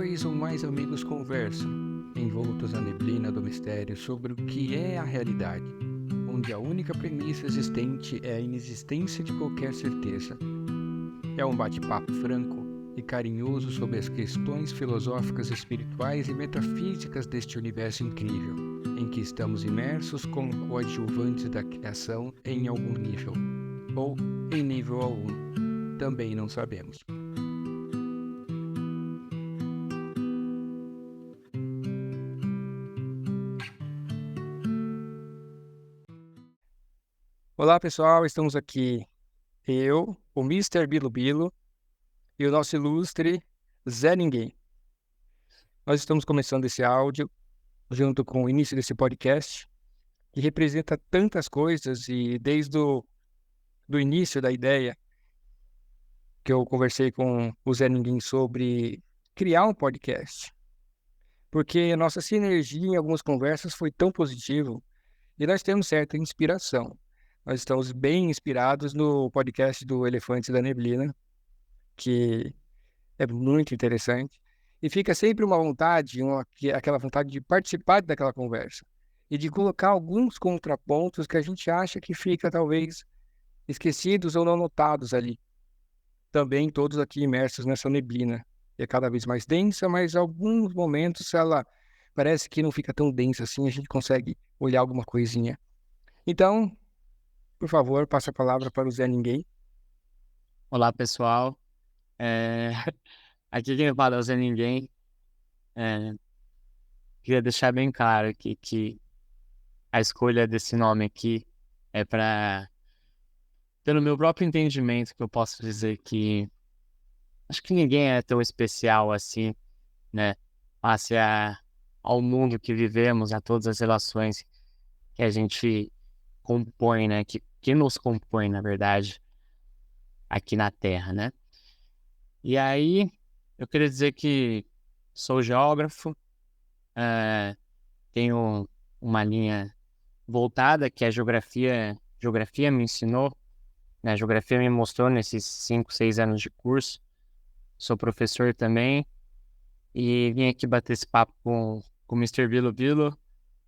dois ou mais amigos conversam, envoltos na neblina do mistério sobre o que é a realidade, onde a única premissa existente é a inexistência de qualquer certeza. É um bate-papo franco e carinhoso sobre as questões filosóficas, espirituais e metafísicas deste universo incrível, em que estamos imersos como coadjuvantes da criação em algum nível, ou em nível algum, também não sabemos. Olá pessoal, estamos aqui, eu, o Mr. Bilo Bilo e o nosso ilustre Zé Ninguém. Nós estamos começando esse áudio junto com o início desse podcast, que representa tantas coisas e desde do início da ideia que eu conversei com o Zé Ninguém sobre criar um podcast, porque a nossa sinergia em algumas conversas foi tão positiva e nós temos certa inspiração. Nós estamos bem inspirados no podcast do Elefante da Neblina, que é muito interessante. E fica sempre uma vontade, aquela vontade de participar daquela conversa e de colocar alguns contrapontos que a gente acha que fica talvez esquecidos ou não notados ali. Também todos aqui imersos nessa neblina. É cada vez mais densa, mas em alguns momentos ela parece que não fica tão densa assim, a gente consegue olhar alguma coisinha. Então, por favor, passe a palavra para o Zé Ninguém. Olá, pessoal. É, Aqui quem fala é o Zé Ninguém. Queria deixar bem claro que a escolha desse nome aqui é pelo meu próprio entendimento, que eu posso dizer que acho que ninguém é tão especial assim, né? Face ao mundo que vivemos, a todas as relações que a gente compõe, né? Que nos compõe, na verdade, aqui na Terra, né? E aí, eu queria dizer que sou geógrafo, tenho uma linha voltada que a geografia me ensinou, né? A geografia me mostrou nesses 5, 6 anos de curso. Sou professor também e vim aqui bater esse papo com o Mr. Bilo Bilo,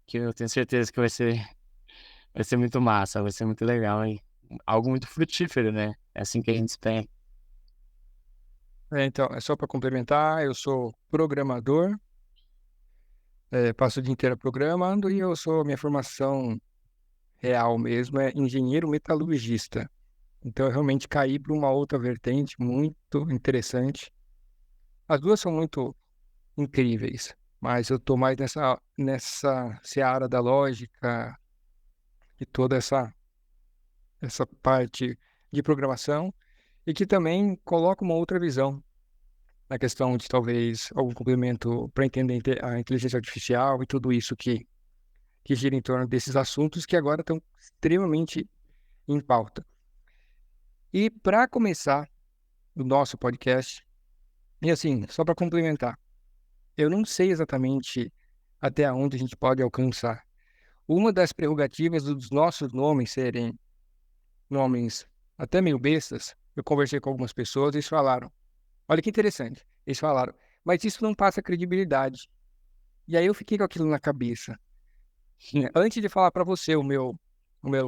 que eu tenho certeza que vai ser muito massa, vai ser muito legal, hein? Algo muito frutífero, né? É assim que a gente espera. Então, é só para complementar, eu sou programador, passo o dia inteiro programando e minha formação real mesmo é engenheiro metalurgista. Então, eu realmente caí para uma outra vertente muito interessante. As duas são muito incríveis, mas eu estou mais nessa seara da lógica e toda essa parte de programação e que também coloca uma outra visão na questão de talvez algum complemento para entender a inteligência artificial e tudo isso que gira em torno desses assuntos que agora estão extremamente em pauta. E para começar o nosso podcast, e assim, só para complementar, eu não sei exatamente até onde a gente pode alcançar. Uma das prerrogativas dos nossos nomes serem nomes até meio bestas, eu conversei com algumas pessoas e eles falaram, olha que interessante, eles falaram, mas isso não passa credibilidade. E aí eu fiquei com aquilo na cabeça. Antes de falar para você o meu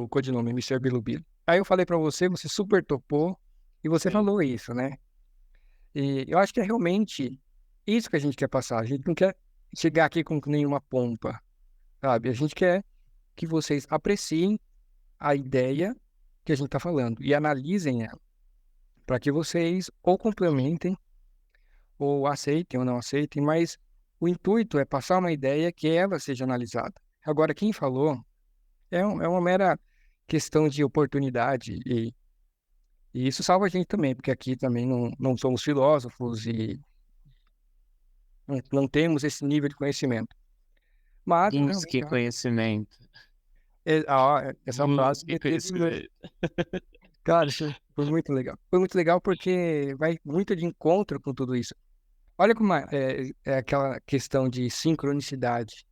codinome, Mr. Bilubilo. Aí eu falei para você, você super topou e você Sim. falou isso, né? E eu acho que é realmente isso que a gente quer passar. A gente não quer chegar aqui com nenhuma pompa, sabe? A gente quer que vocês apreciem a ideia que a gente está falando e analisem ela, para que vocês ou complementem, ou aceitem ou não aceitem, mas o intuito é passar uma ideia que ela seja analisada. Agora, quem falou é uma mera questão de oportunidade e isso salva a gente também, porque aqui também não somos filósofos e não temos esse nível de conhecimento. Mas, realmente, Busque conhecimento. essa frase Busque me teve. conhecimento. Cara, isso foi muito legal. Foi muito legal porque vai muito de encontro com tudo isso. Olha como é aquela questão de sincronicidade.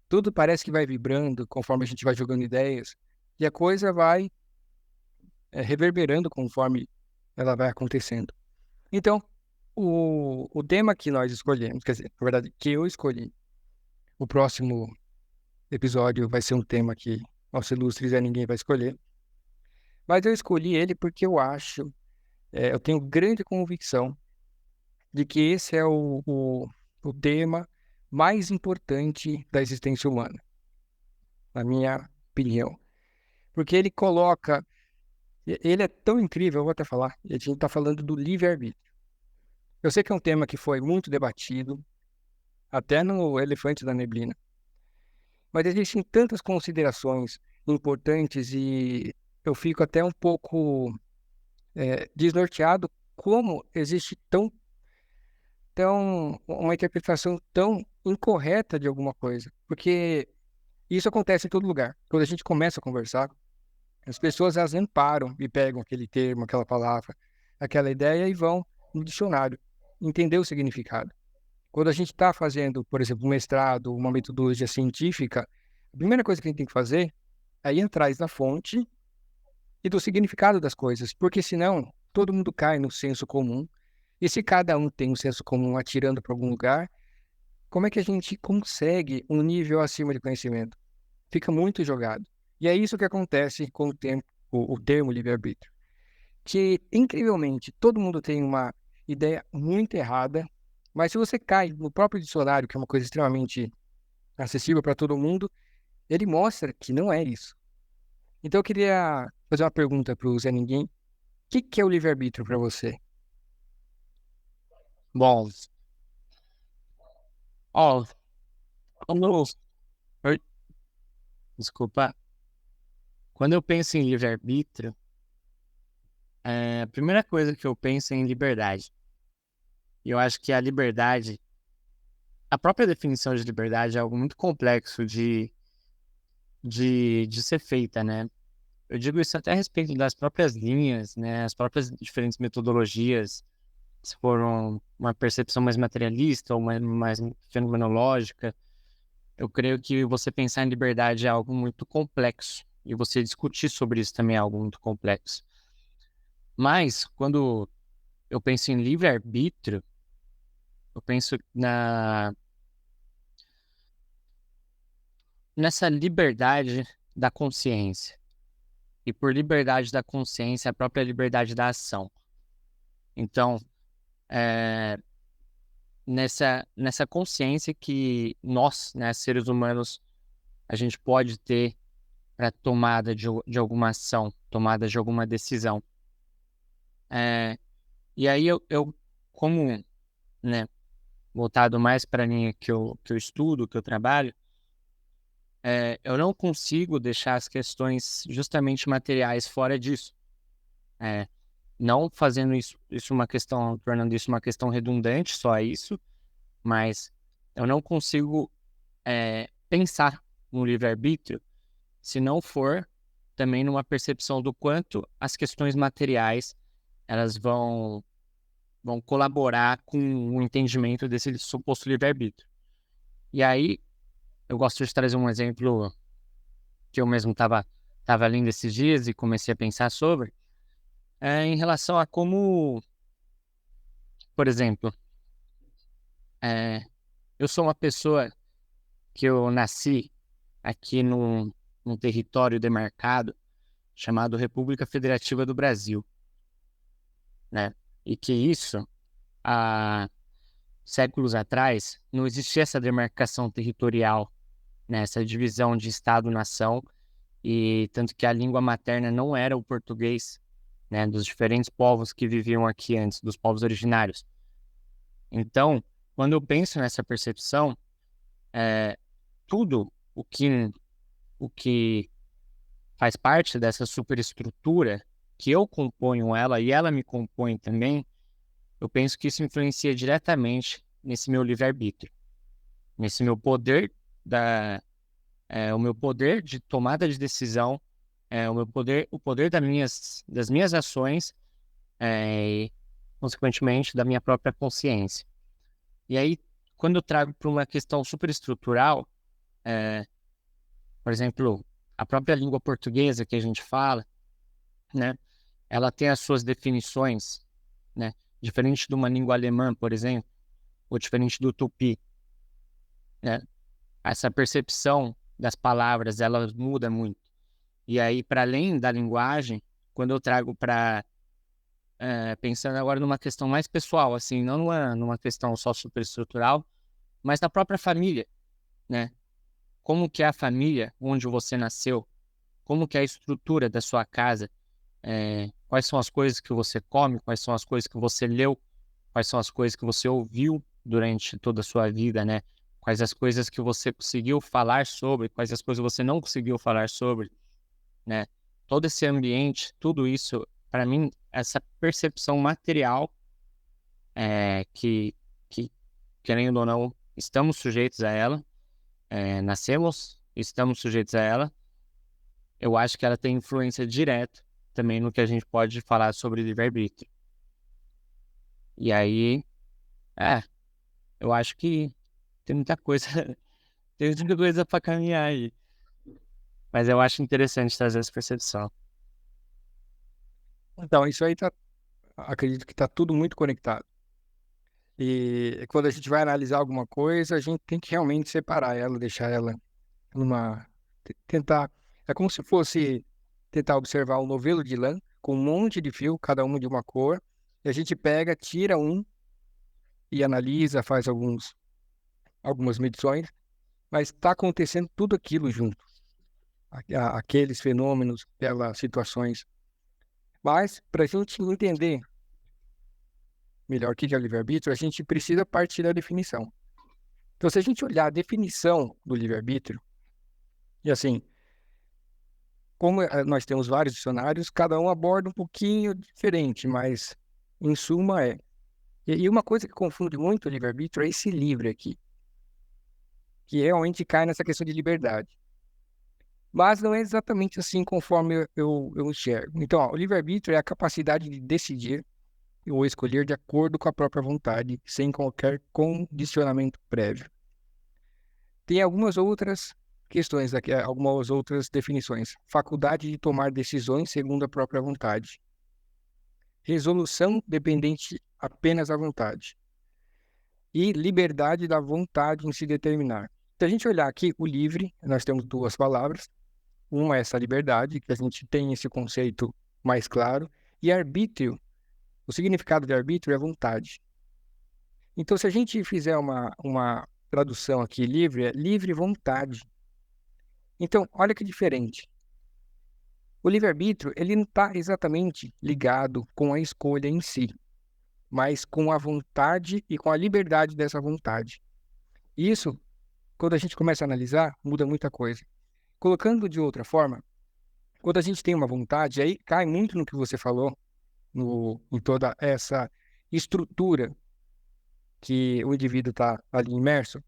Tudo parece que vai vibrando conforme a gente vai jogando ideias e a coisa vai reverberando conforme ela vai acontecendo. Então, O tema que nós escolhemos, quer dizer, na verdade, que eu escolhi, o próximo episódio vai ser um tema que nosso ilustre Zé Ninguém vai escolher, mas eu escolhi ele porque eu acho, eu tenho grande convicção de que esse é o tema mais importante da existência humana, na minha opinião. Porque ele coloca, ele é tão incrível, eu vou até falar, a gente está falando do livre-arbítrio. Eu sei que é um tema que foi muito debatido, até no Elefante da Neblina, mas existem tantas considerações importantes e eu fico até um pouco desnorteado como existe uma interpretação tão incorreta de alguma coisa, porque isso acontece em todo lugar. Quando a gente começa a conversar, as pessoas elas nem param e pegam aquele termo, aquela palavra, aquela ideia e vão no dicionário entender o significado. Quando a gente está fazendo, por exemplo, um mestrado, uma metodologia científica, a primeira coisa que a gente tem que fazer é ir atrás da fonte e do significado das coisas, porque senão todo mundo cai no senso comum. E se cada um tem um senso comum atirando para algum lugar, como é que a gente consegue um nível acima de conhecimento? Fica muito jogado. E é isso que acontece com o termo livre-arbítrio. Que, incrivelmente, todo mundo tem uma ideia muito errada, mas se você cai no próprio dicionário, que é uma coisa extremamente acessível para todo mundo, ele mostra que não é isso. Então eu queria fazer uma pergunta para o Zé Ninguém. O que é o livre-arbítrio para você? Bom, ó, quando eu- desculpa, quando eu penso em livre-arbítrio, a primeira coisa que eu penso é em liberdade. E eu acho que a liberdade, a própria definição de liberdade é algo muito complexo de ser feita, né? Eu digo isso até a respeito das próprias linhas, né? As próprias diferentes metodologias, se for uma percepção mais materialista ou mais fenomenológica. Eu creio que você pensar em liberdade é algo muito complexo e você discutir sobre isso também é algo muito complexo. Mas, quando eu penso em livre-arbítrio, eu penso nessa liberdade da consciência. E por liberdade da consciência, a própria liberdade da ação. Então, é, nessa consciência que nós, né, seres humanos, a gente pode ter para tomada de alguma ação, tomada de alguma decisão. É, e aí como, né, voltado mais para a linha que eu estudo, que eu trabalho, eu não consigo deixar as questões justamente materiais fora disso. É, não fazendo isso uma questão, tornando isso uma questão redundante, só isso, mas eu não consigo pensar no livre-arbítrio se não for também numa percepção do quanto as questões materiais elas vão colaborar com o entendimento desse suposto livre-arbítrio. E aí, eu gosto de trazer um exemplo que eu mesmo estava lendo esses dias e comecei a pensar sobre, em relação a como, por exemplo, é, eu sou uma pessoa que eu nasci aqui num território demarcado chamado República Federativa do Brasil, né? E que isso, há séculos atrás, não existia essa demarcação territorial, né? Essa divisão de Estado-nação, e tanto que a língua materna não era o português, né? Dos diferentes povos que viviam aqui antes, dos povos originários. Então, quando eu penso nessa percepção, tudo o que faz parte dessa superestrutura, que eu componho ela e ela me compõe também, eu penso que isso influencia diretamente nesse meu livre-arbítrio, nesse meu poder o meu poder de tomada de decisão, o poder das minhas ações, e, consequentemente, da minha própria consciência. E aí, quando eu trago para uma questão superestrutural, por exemplo, a própria língua portuguesa que a gente fala, né, ela tem as suas definições, né? diferente de uma língua alemã, por exemplo, ou diferente do tupi, né? Essa percepção das palavras, ela muda muito. E aí, para além da linguagem, quando eu trago para pensando agora numa questão mais pessoal, assim, não numa questão só superestrutural, mas na própria família, né? Como que é a família onde você nasceu? Como que é a estrutura da sua casa? Quais são as coisas que você come? Quais são as coisas que você leu? Quais são as coisas que você ouviu durante toda a sua vida, né? Quais as coisas que você conseguiu falar sobre? Quais as coisas que você não conseguiu falar sobre, né? Todo esse ambiente, tudo isso, para mim, essa percepção material que, querendo ou não, estamos sujeitos a ela, nascemos, estamos sujeitos a ela. Eu acho que ela tem influência direta também no que a gente pode falar sobre livre-arbítrio. E aí, eu acho que tem muita coisa, tem muita coisa para caminhar aí. Mas eu acho interessante trazer essa percepção. Então, isso aí acredito que está tudo muito conectado. E quando a gente vai analisar alguma coisa, a gente tem que realmente separar ela, deixar ela numa. Tentar. É como se fosse tentar observar um novelo de lã com um monte de fio, cada um de uma cor, e a gente pega, tira um e analisa, faz algumas medições, mas está acontecendo tudo aquilo junto, aqueles fenômenos, aquelas situações. Mas, para a gente entender melhor o que é o livre-arbítrio, a gente precisa partir da definição. Então, se a gente olhar a definição do livre-arbítrio, e assim, como nós temos vários dicionários, cada um aborda um pouquinho diferente, mas em suma é. E uma coisa que confunde muito o livre-arbítrio é esse livre aqui, que realmente cai nessa questão de liberdade. Mas não é exatamente assim conforme eu enxergo. Então, ó, o livre-arbítrio é a capacidade de decidir ou escolher de acordo com a própria vontade, sem qualquer condicionamento prévio. Tem algumas outras questões aqui, algumas outras definições. Faculdade de tomar decisões segundo a própria vontade. Resolução dependente apenas da vontade. E liberdade da vontade em se determinar. Se a gente olhar aqui, o livre, nós temos duas palavras. Uma é essa liberdade, que a gente tem esse conceito mais claro. E arbítrio, o significado de arbítrio é vontade. Então, se a gente fizer uma tradução aqui livre, é livre vontade. Então, olha que diferente. O livre-arbítrio, ele não está exatamente ligado com a escolha em si, mas com a vontade e com a liberdade dessa vontade. Isso, quando a gente começa a analisar, muda muita coisa. Colocando de outra forma, quando a gente tem uma vontade, aí cai muito no que você falou, em toda essa estrutura que o indivíduo está ali imerso.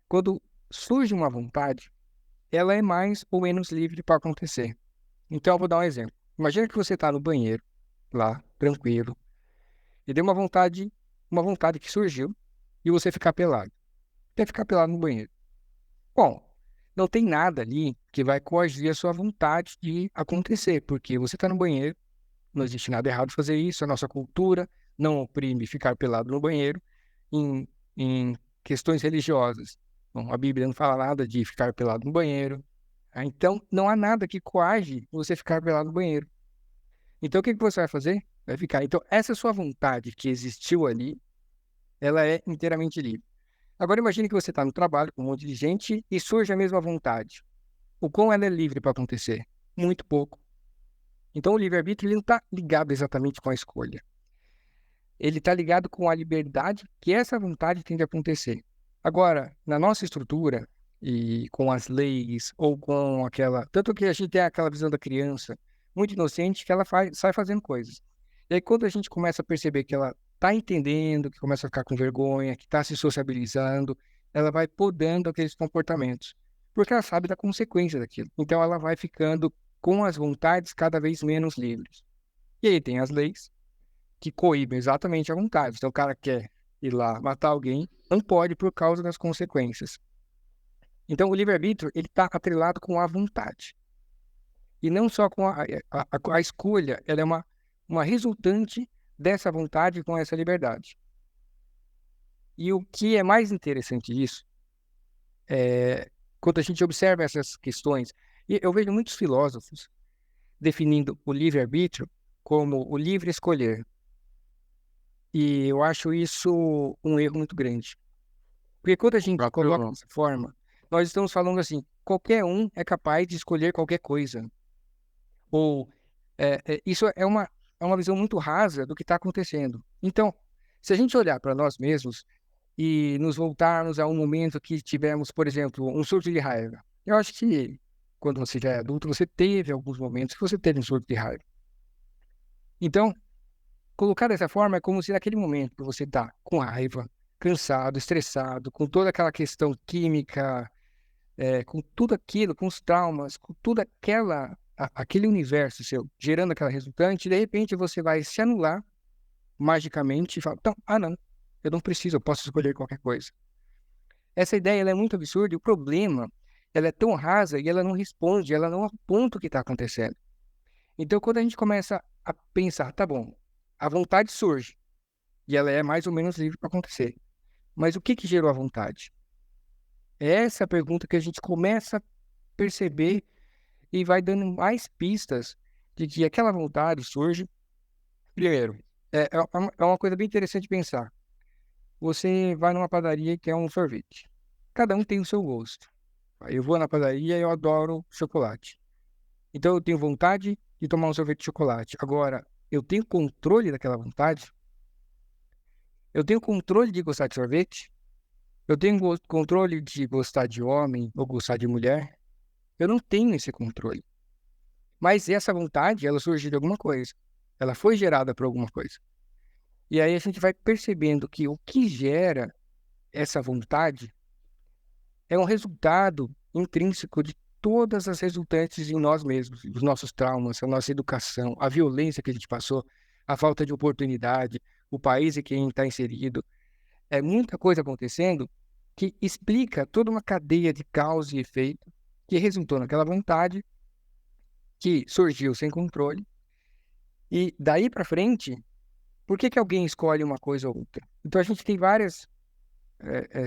Quando surge uma vontade, ela é mais ou menos livre para acontecer. Então, eu vou dar um exemplo. Imagina que você está no banheiro, lá, tranquilo, e deu uma vontade que surgiu, e você ficar pelado. Quer ficar pelado no banheiro. Bom, não tem nada ali que vai coagir a sua vontade de acontecer, porque você está no banheiro, não existe nada errado fazer isso, a nossa cultura não oprime ficar pelado no banheiro em questões religiosas. Bom, a Bíblia não fala nada de ficar pelado no banheiro. Então, não há nada que coage você ficar pelado no banheiro. Então, o que você vai fazer? Vai ficar. Então, essa sua vontade que existiu ali, ela é inteiramente livre. Agora, imagine que você está no trabalho com um monte de gente e surge a mesma vontade. O quão ela é livre para acontecer? Muito pouco. Então, o livre-arbítrio ele não está ligado exatamente com a escolha. Ele está ligado com a liberdade que essa vontade tem de acontecer. Agora, na nossa estrutura, e com as leis, ou com aquela. Tanto que a gente tem aquela visão da criança, muito inocente, que ela sai fazendo coisas. E aí, quando a gente começa a perceber que ela está entendendo, que começa a ficar com vergonha, que está se sociabilizando, ela vai podando aqueles comportamentos, porque ela sabe da consequência daquilo. Então, ela vai ficando com as vontades cada vez menos livres. E aí tem as leis que coíbem exatamente a vontade. Então, o cara quer ir lá matar alguém, não pode por causa das consequências. Então, o livre-arbítrio ele está atrelado com a vontade. E não só com a escolha, ela é uma resultante dessa vontade com essa liberdade. E o que é mais interessante disso é quando a gente observa essas questões, e eu vejo muitos filósofos definindo o livre-arbítrio como o livre escolher. E eu acho isso um erro muito grande. Porque quando a O gente coloca próprio dessa forma, nós estamos falando assim, qualquer um é capaz de escolher qualquer coisa. Ou isso é uma visão muito rasa do que está acontecendo. Então, se a gente olhar para nós mesmos e nos voltarmos a um momento que tivemos, por exemplo, um surto de raiva. Eu acho que quando você já é adulto, você teve alguns momentos que você teve um surto de raiva. Então, colocar dessa forma é como se naquele momento que você está com raiva, cansado, estressado, com toda aquela questão química, com tudo aquilo, com os traumas, com tudo aquele universo seu, gerando aquela resultante, de repente você vai se anular magicamente e falar, então, não, eu não preciso, eu posso escolher qualquer coisa. Essa ideia ela é muito absurda e o problema, ela é tão rasa e ela não responde, ela não aponta o que está acontecendo. Então, quando a gente começa a pensar, tá bom, a vontade surge e ela é mais ou menos livre para acontecer. Mas o que que gerou a vontade? É essa a pergunta que a gente começa a perceber e vai dando mais pistas de que aquela vontade surge. Primeiro, é uma coisa bem interessante pensar. Você vai numa padaria e quer um sorvete. Cada um tem o seu gosto. Eu vou na padaria e eu adoro chocolate. Então eu tenho vontade de tomar um sorvete de chocolate. Agora, eu tenho controle daquela vontade? Eu tenho controle de gostar de sorvete? Eu tenho controle de gostar de homem ou gostar de mulher? Eu não tenho esse controle. Mas essa vontade, ela surgiu de alguma coisa. Ela foi gerada por alguma coisa. E aí a gente vai percebendo que o que gera essa vontade é um resultado intrínseco de todas as resultantes em nós mesmos, os nossos traumas, a nossa educação, a violência que a gente passou, a falta de oportunidade, o país em que a gente está inserido. É muita coisa acontecendo que explica toda uma cadeia de causa e efeito que resultou naquela vontade que surgiu sem controle. E daí para frente, por que que alguém escolhe uma coisa ou outra? Então a gente tem várias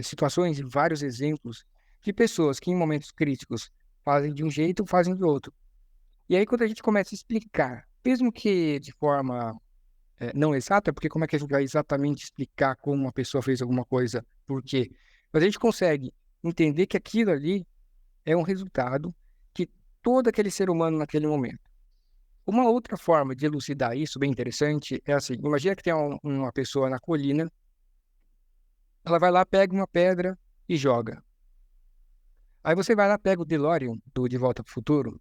situações e vários exemplos de pessoas que em momentos críticos fazem de um jeito, fazem de outro. E aí quando a gente começa a explicar, mesmo que de forma não exata, porque como é que a gente vai exatamente explicar como uma pessoa fez alguma coisa, por quê? Mas a gente consegue entender que aquilo ali é um resultado que todo aquele ser humano naquele momento. Uma outra forma de elucidar isso, bem interessante, é assim, imagina que tem uma pessoa na colina, ela vai lá, pega uma pedra e joga. Aí você vai lá, pega o DeLorean do De Volta para o Futuro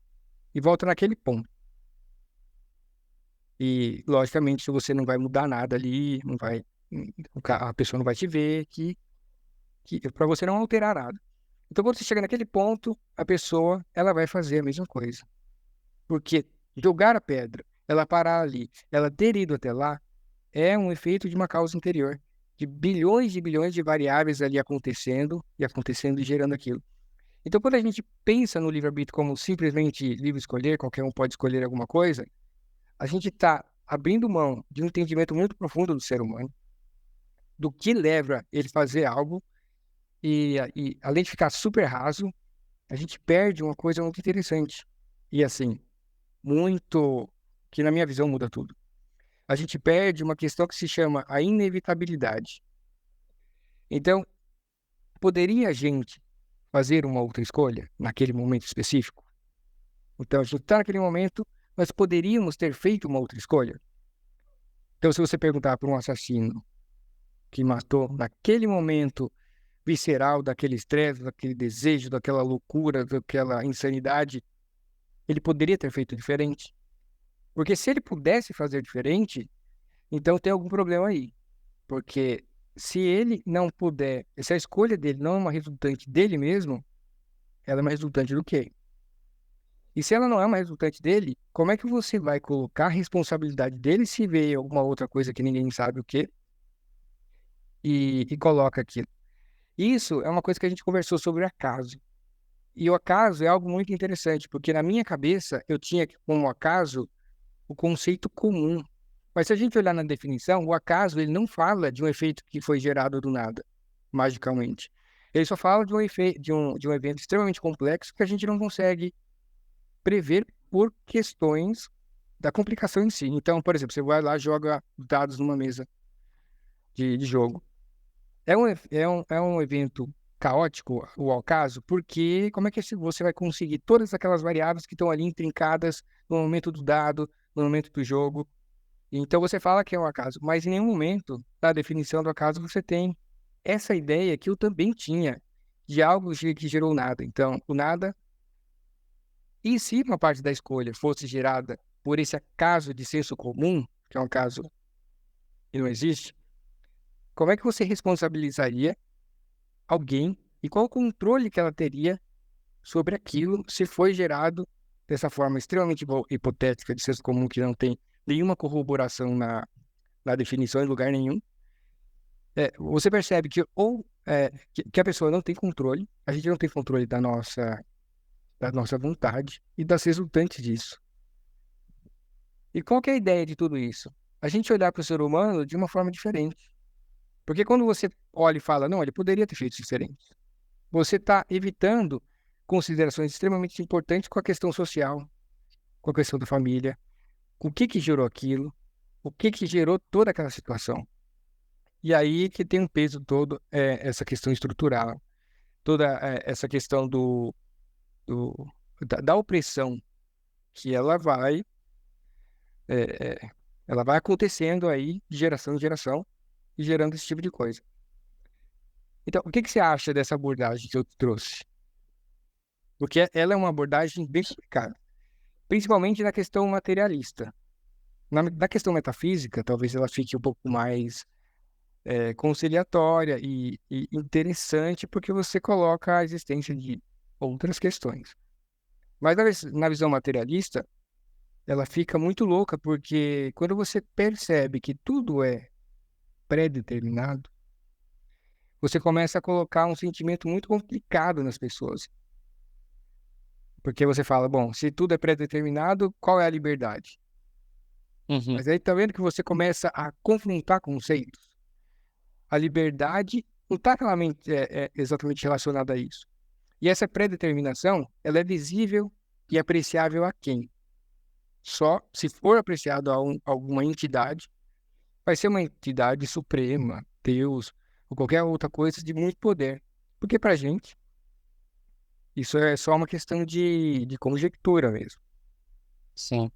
e volta naquele ponto. E, logicamente, você não vai mudar nada ali, não vai, a pessoa não vai te ver, para você não alterar nada. Então, quando você chega naquele ponto, a pessoa, ela vai fazer a mesma coisa. Porque jogar a pedra, ela parar ali, ela ter ido até lá, é um efeito de uma causa anterior, de bilhões de variáveis ali acontecendo e gerando aquilo. Então, quando a gente pensa no livre-arbítrio como simplesmente livre escolher, qualquer um pode escolher alguma coisa, a gente está abrindo mão de um entendimento muito profundo do ser humano, do que leva ele a fazer algo, e além de ficar super raso, a gente perde uma coisa muito interessante. E assim, muito, que na minha visão muda tudo. A gente perde uma questão que se chama a inevitabilidade. Então, poderia a gente fazer uma outra escolha naquele momento específico? Então, a gente está naquele momento, mas poderíamos ter feito uma outra escolha? Então, se você perguntar para um assassino que matou naquele momento visceral, daquele estresse, daquele desejo, daquela loucura, daquela insanidade, ele poderia ter feito diferente? Porque se ele pudesse fazer diferente, então tem algum problema aí. Porque se ele não puder, se a escolha dele não é uma resultante dele mesmo, ela é uma resultante do quê? E se ela não é uma resultante dele, como é que você vai colocar a responsabilidade dele se vê alguma outra coisa que ninguém sabe o quê e coloca aquilo? Isso é uma coisa que a gente conversou sobre o acaso. E o acaso é algo muito interessante, porque na minha cabeça eu tinha como acaso o conceito comum. Mas se a gente olhar na definição, o acaso ele não fala de um efeito que foi gerado do nada, magicamente. Ele só fala de um efeito, de um evento extremamente complexo que a gente não consegue prever por questões da complicação em si. Então, por exemplo, você vai lá, joga dados numa mesa de jogo. É um evento caótico, o acaso, porque como é que você vai conseguir todas aquelas variáveis que estão ali intrincadas no momento do dado, no momento do jogo? Então você fala que é um acaso, mas em nenhum momento, na definição do acaso, você tem essa ideia que eu também tinha de algo que gerou nada. Então, o nada, e se uma parte da escolha fosse gerada por esse acaso de senso comum, que é um acaso que não existe, como é que você responsabilizaria alguém e qual o controle que ela teria sobre aquilo se foi gerado dessa forma extremamente hipotética de senso comum que não tem nenhuma corroboração na definição em lugar nenhum? Você percebe que que a pessoa não tem controle, a gente não tem controle da nossa vontade e das resultantes disso. E qual que é a ideia de tudo isso? A gente olhar para o ser humano de uma forma diferente. Porque quando você olha e fala, não, ele poderia ter feito diferente, você está evitando considerações extremamente importantes com a questão social, com a questão da família, com o que gerou aquilo, o que gerou toda aquela situação. E aí que tem um peso todo essa questão estrutural, toda essa questão da opressão que é, é, ela vai acontecendo aí de geração em geração e gerando esse tipo de coisa. Então, o que você acha dessa abordagem que eu trouxe? Porque ela é uma abordagem bem complicada, principalmente na questão materialista. Na questão metafísica, talvez ela fique um pouco mais conciliatória e interessante, porque você coloca a existência de outras questões. Mas na visão materialista, ela fica muito louca, porque quando você percebe que tudo é pré-determinado, você começa a colocar um sentimento muito complicado nas pessoas. Porque você fala, bom, se tudo é pré-determinado, qual é a liberdade? Uhum. Mas aí tá vendo que você começa a confrontar conceitos. A liberdade não está exatamente relacionada a isso. E essa pré-determinação, ela é visível e apreciável a quem? Só se for apreciado a alguma entidade, vai ser uma entidade suprema, Deus, ou qualquer outra coisa de muito poder. Porque pra gente, isso é só uma questão de conjectura mesmo. Sim.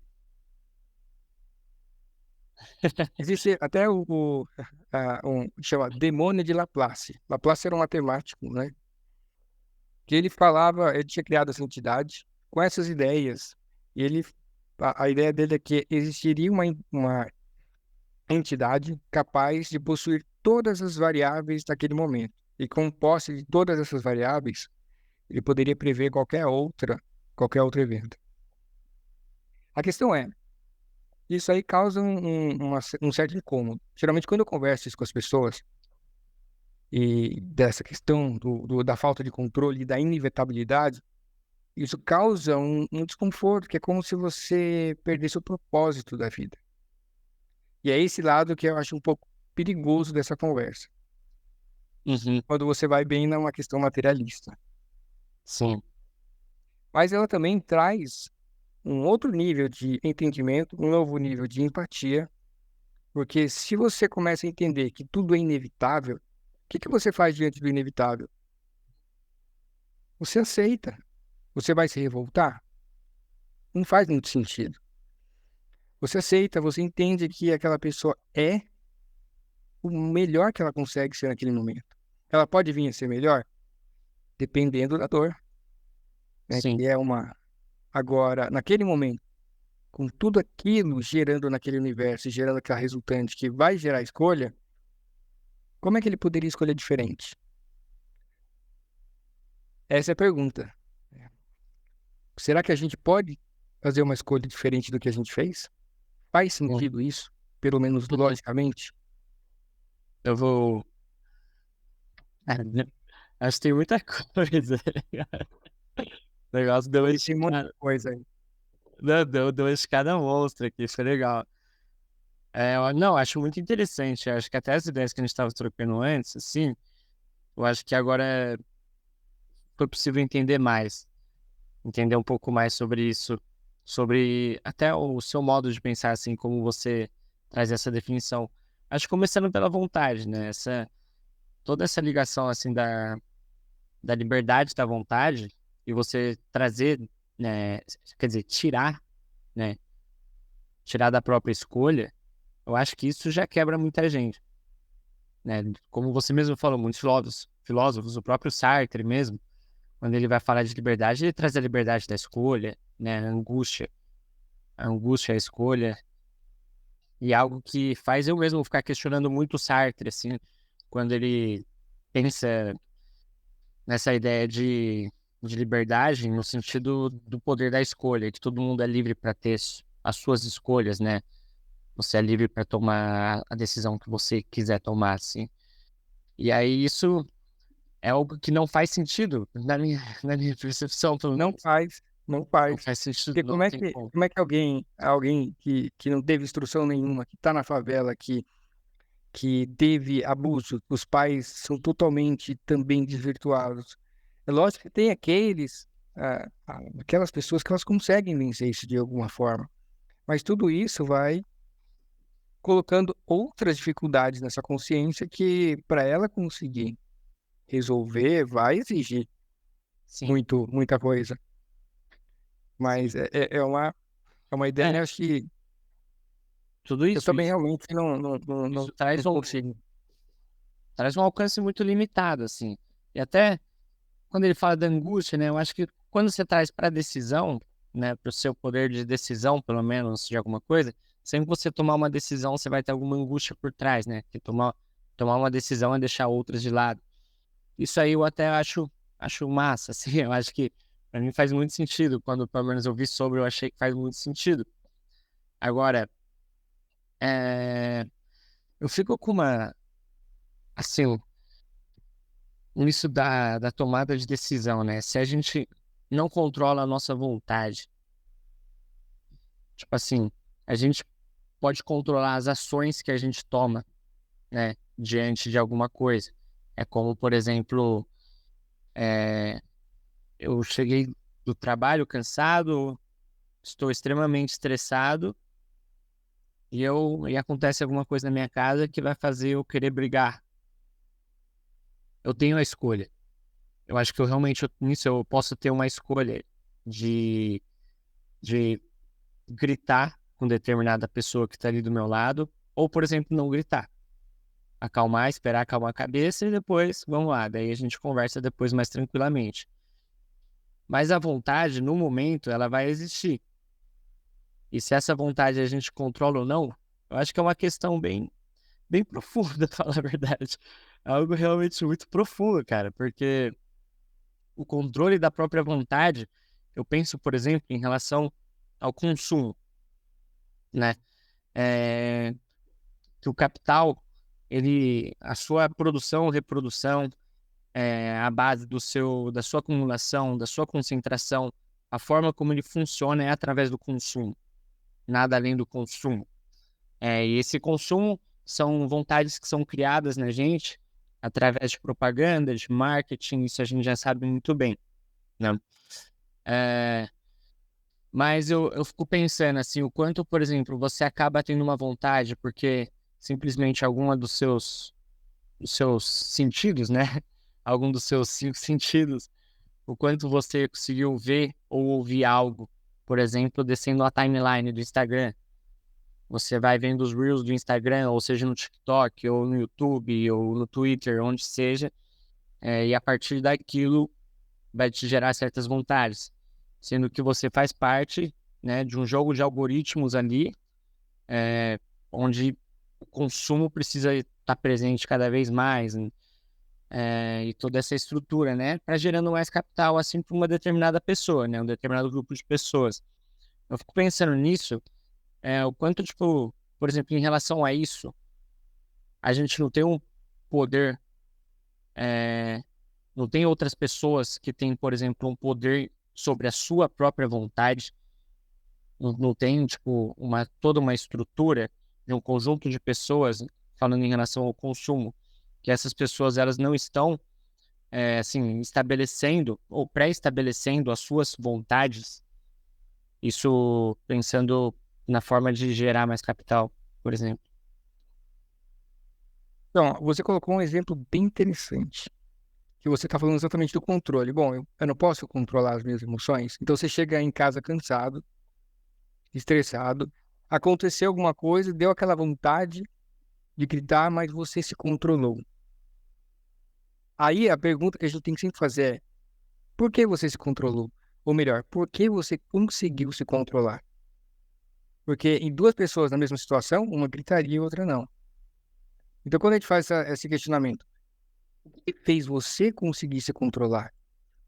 Existe até chama Demônio de Laplace. Laplace era um matemático, né? Que ele falava, ele tinha criado essa entidade com essas ideias. E a ideia dele é que existiria uma entidade capaz de possuir todas as variáveis daquele momento. E com posse de todas essas variáveis, ele poderia prever qualquer outro evento. A questão é, isso aí causa um certo incômodo. Geralmente, quando eu converso isso com as pessoas, e dessa questão da falta de controle e da inevitabilidade, isso causa um desconforto, que é como se você perdesse o propósito da vida. E é esse lado que eu acho um pouco perigoso dessa conversa, Uhum. quando você vai bem numa questão materialista. Sim. Mas ela também traz um outro nível de entendimento, um novo nível de empatia, porque se você começa a entender que tudo é inevitável, o que você faz diante do inevitável? Você aceita. Você vai se revoltar? Não faz muito sentido. Você aceita, você entende que aquela pessoa é o melhor que ela consegue ser naquele momento. Ela pode vir a ser melhor? Dependendo da dor, né? Sim. Que é uma. Agora, naquele momento, com tudo aquilo gerando naquele universo, gerando aquela resultante que vai gerar escolha, como é que ele poderia escolher diferente? Essa é a pergunta. Será que a gente pode fazer uma escolha diferente do que a gente fez? Faz Uhum. sentido isso? Pelo menos logicamente? Eu vou. Ah, né? Acho que tem muita coisa. O negócio deu uma E tem muita escada. coisa aí. Não, deu uma escada monstra aqui, foi legal. Não, acho muito interessante. Acho que até as ideias que a gente estava trocando antes, assim, eu acho que agora foi possível entender mais, entender um pouco mais sobre isso, sobre até o seu modo de pensar, assim, como você traz essa definição. Acho que começando pela vontade, né? Toda essa ligação, assim, da liberdade da vontade e você trazer, né? Quer dizer, né? Tirar da própria escolha, eu acho que isso já quebra muita gente, né? Como você mesmo falou, muitos filósofos, o próprio Sartre mesmo, quando ele vai falar de liberdade, ele traz a liberdade da escolha, né? A angústia, a escolha, e algo que faz eu mesmo ficar questionando muito o Sartre, assim, quando ele pensa nessa ideia de liberdade no sentido do poder da escolha, que todo mundo é livre para ter as suas escolhas, né? Você é livre para tomar a decisão que você quiser tomar, assim. E aí isso é algo que não faz sentido na minha percepção, pelo Não menos. faz, não Não faz. faz sentido, Porque não tem como. como é que alguém que não teve instrução nenhuma, que está na favela, que teve abuso, os pais são totalmente também desvirtuados. É lógico que tem aquelas pessoas que elas conseguem vencer isso de alguma forma, mas tudo isso vai colocando outras dificuldades nessa consciência que, para ela conseguir resolver, vai exigir Sim. muita coisa. Sim. Mas é uma ideia, É, né? Acho que tudo eu isso, também realmente isso não consigo. traz um alcance muito limitado, assim. E até quando ele fala da angústia, né? Eu acho que quando você traz para a decisão, né? Para o seu poder de decisão, pelo menos, de alguma coisa, sempre que você tomar uma decisão, você vai ter alguma angústia por trás, né? Que tomar uma decisão é deixar outras de lado. Isso aí eu até acho massa, assim. Eu acho que para mim faz muito sentido. Quando pelo menos eu vi sobre, eu achei que faz muito sentido. Agora, é, eu fico com assim, isso da tomada de decisão, né? Se a gente não controla a nossa vontade, tipo assim, a gente pode controlar as ações que a gente toma, né? Diante de alguma coisa. É como, por exemplo, é, eu cheguei do trabalho cansado, estou extremamente estressado e acontece alguma coisa na minha casa que vai fazer eu querer brigar. Eu tenho a escolha. Eu acho que eu realmente, nisso, eu posso ter uma escolha de, de gritar com determinada pessoa que está ali do meu lado, ou, por exemplo, não gritar. Acalmar, esperar acalmar a cabeça e depois, vamos lá, daí a gente conversa depois mais tranquilamente. Mas a vontade, no momento, ela vai existir. E se essa vontade a gente controla ou não, eu acho que é uma questão bem profunda, pra falar a verdade. É algo realmente muito profundo, cara, porque o controle da própria vontade, eu penso, por exemplo, em relação ao consumo, né? É, que o capital, a sua produção, reprodução, a base da sua acumulação, da sua concentração, a forma como ele funciona é através do consumo, nada além do consumo. E esse consumo são vontades que são criadas na gente através de propaganda, de marketing, isso a gente já sabe muito bem, né? É, mas eu fico pensando assim, o quanto, por exemplo, você acaba tendo uma vontade porque simplesmente alguma dos seus sentidos, né? Algum dos seus 5 sentidos, o quanto você conseguiu ver ou ouvir algo, por exemplo, descendo a timeline do Instagram. Você vai vendo os Reels do Instagram, ou seja, no TikTok, ou no YouTube, ou no Twitter, onde seja, e a partir daquilo vai te gerar certas vontades, sendo que você faz parte, né, de um jogo de algoritmos ali, onde o consumo precisa estar presente cada vez mais, né, e toda essa estrutura, né, para gerando mais capital assim para uma determinada pessoa, né, um determinado grupo de pessoas. Eu fico pensando nisso, o quanto, tipo, por exemplo, em relação a isso, a gente não tem um poder, é, não tem outras pessoas que têm, por exemplo, um poder sobre a sua própria vontade, não tem, tipo, toda uma estrutura um conjunto de pessoas, falando em relação ao consumo, que essas pessoas elas não estão assim, estabelecendo ou pré-estabelecendo as suas vontades, isso pensando na forma de gerar mais capital, por exemplo. Então, você colocou um exemplo bem interessante, que você está falando exatamente do controle. Bom, eu não posso controlar as minhas emoções, então você chega em casa cansado, estressado, aconteceu alguma coisa, deu aquela vontade de gritar, mas você se controlou. Aí a pergunta que a gente tem que sempre fazer é: por que você se controlou? Ou melhor, por que você conseguiu se controlar? Porque em duas pessoas na mesma situação, uma gritaria e outra não. Então, quando a gente faz esse questionamento, o que fez você conseguir se controlar?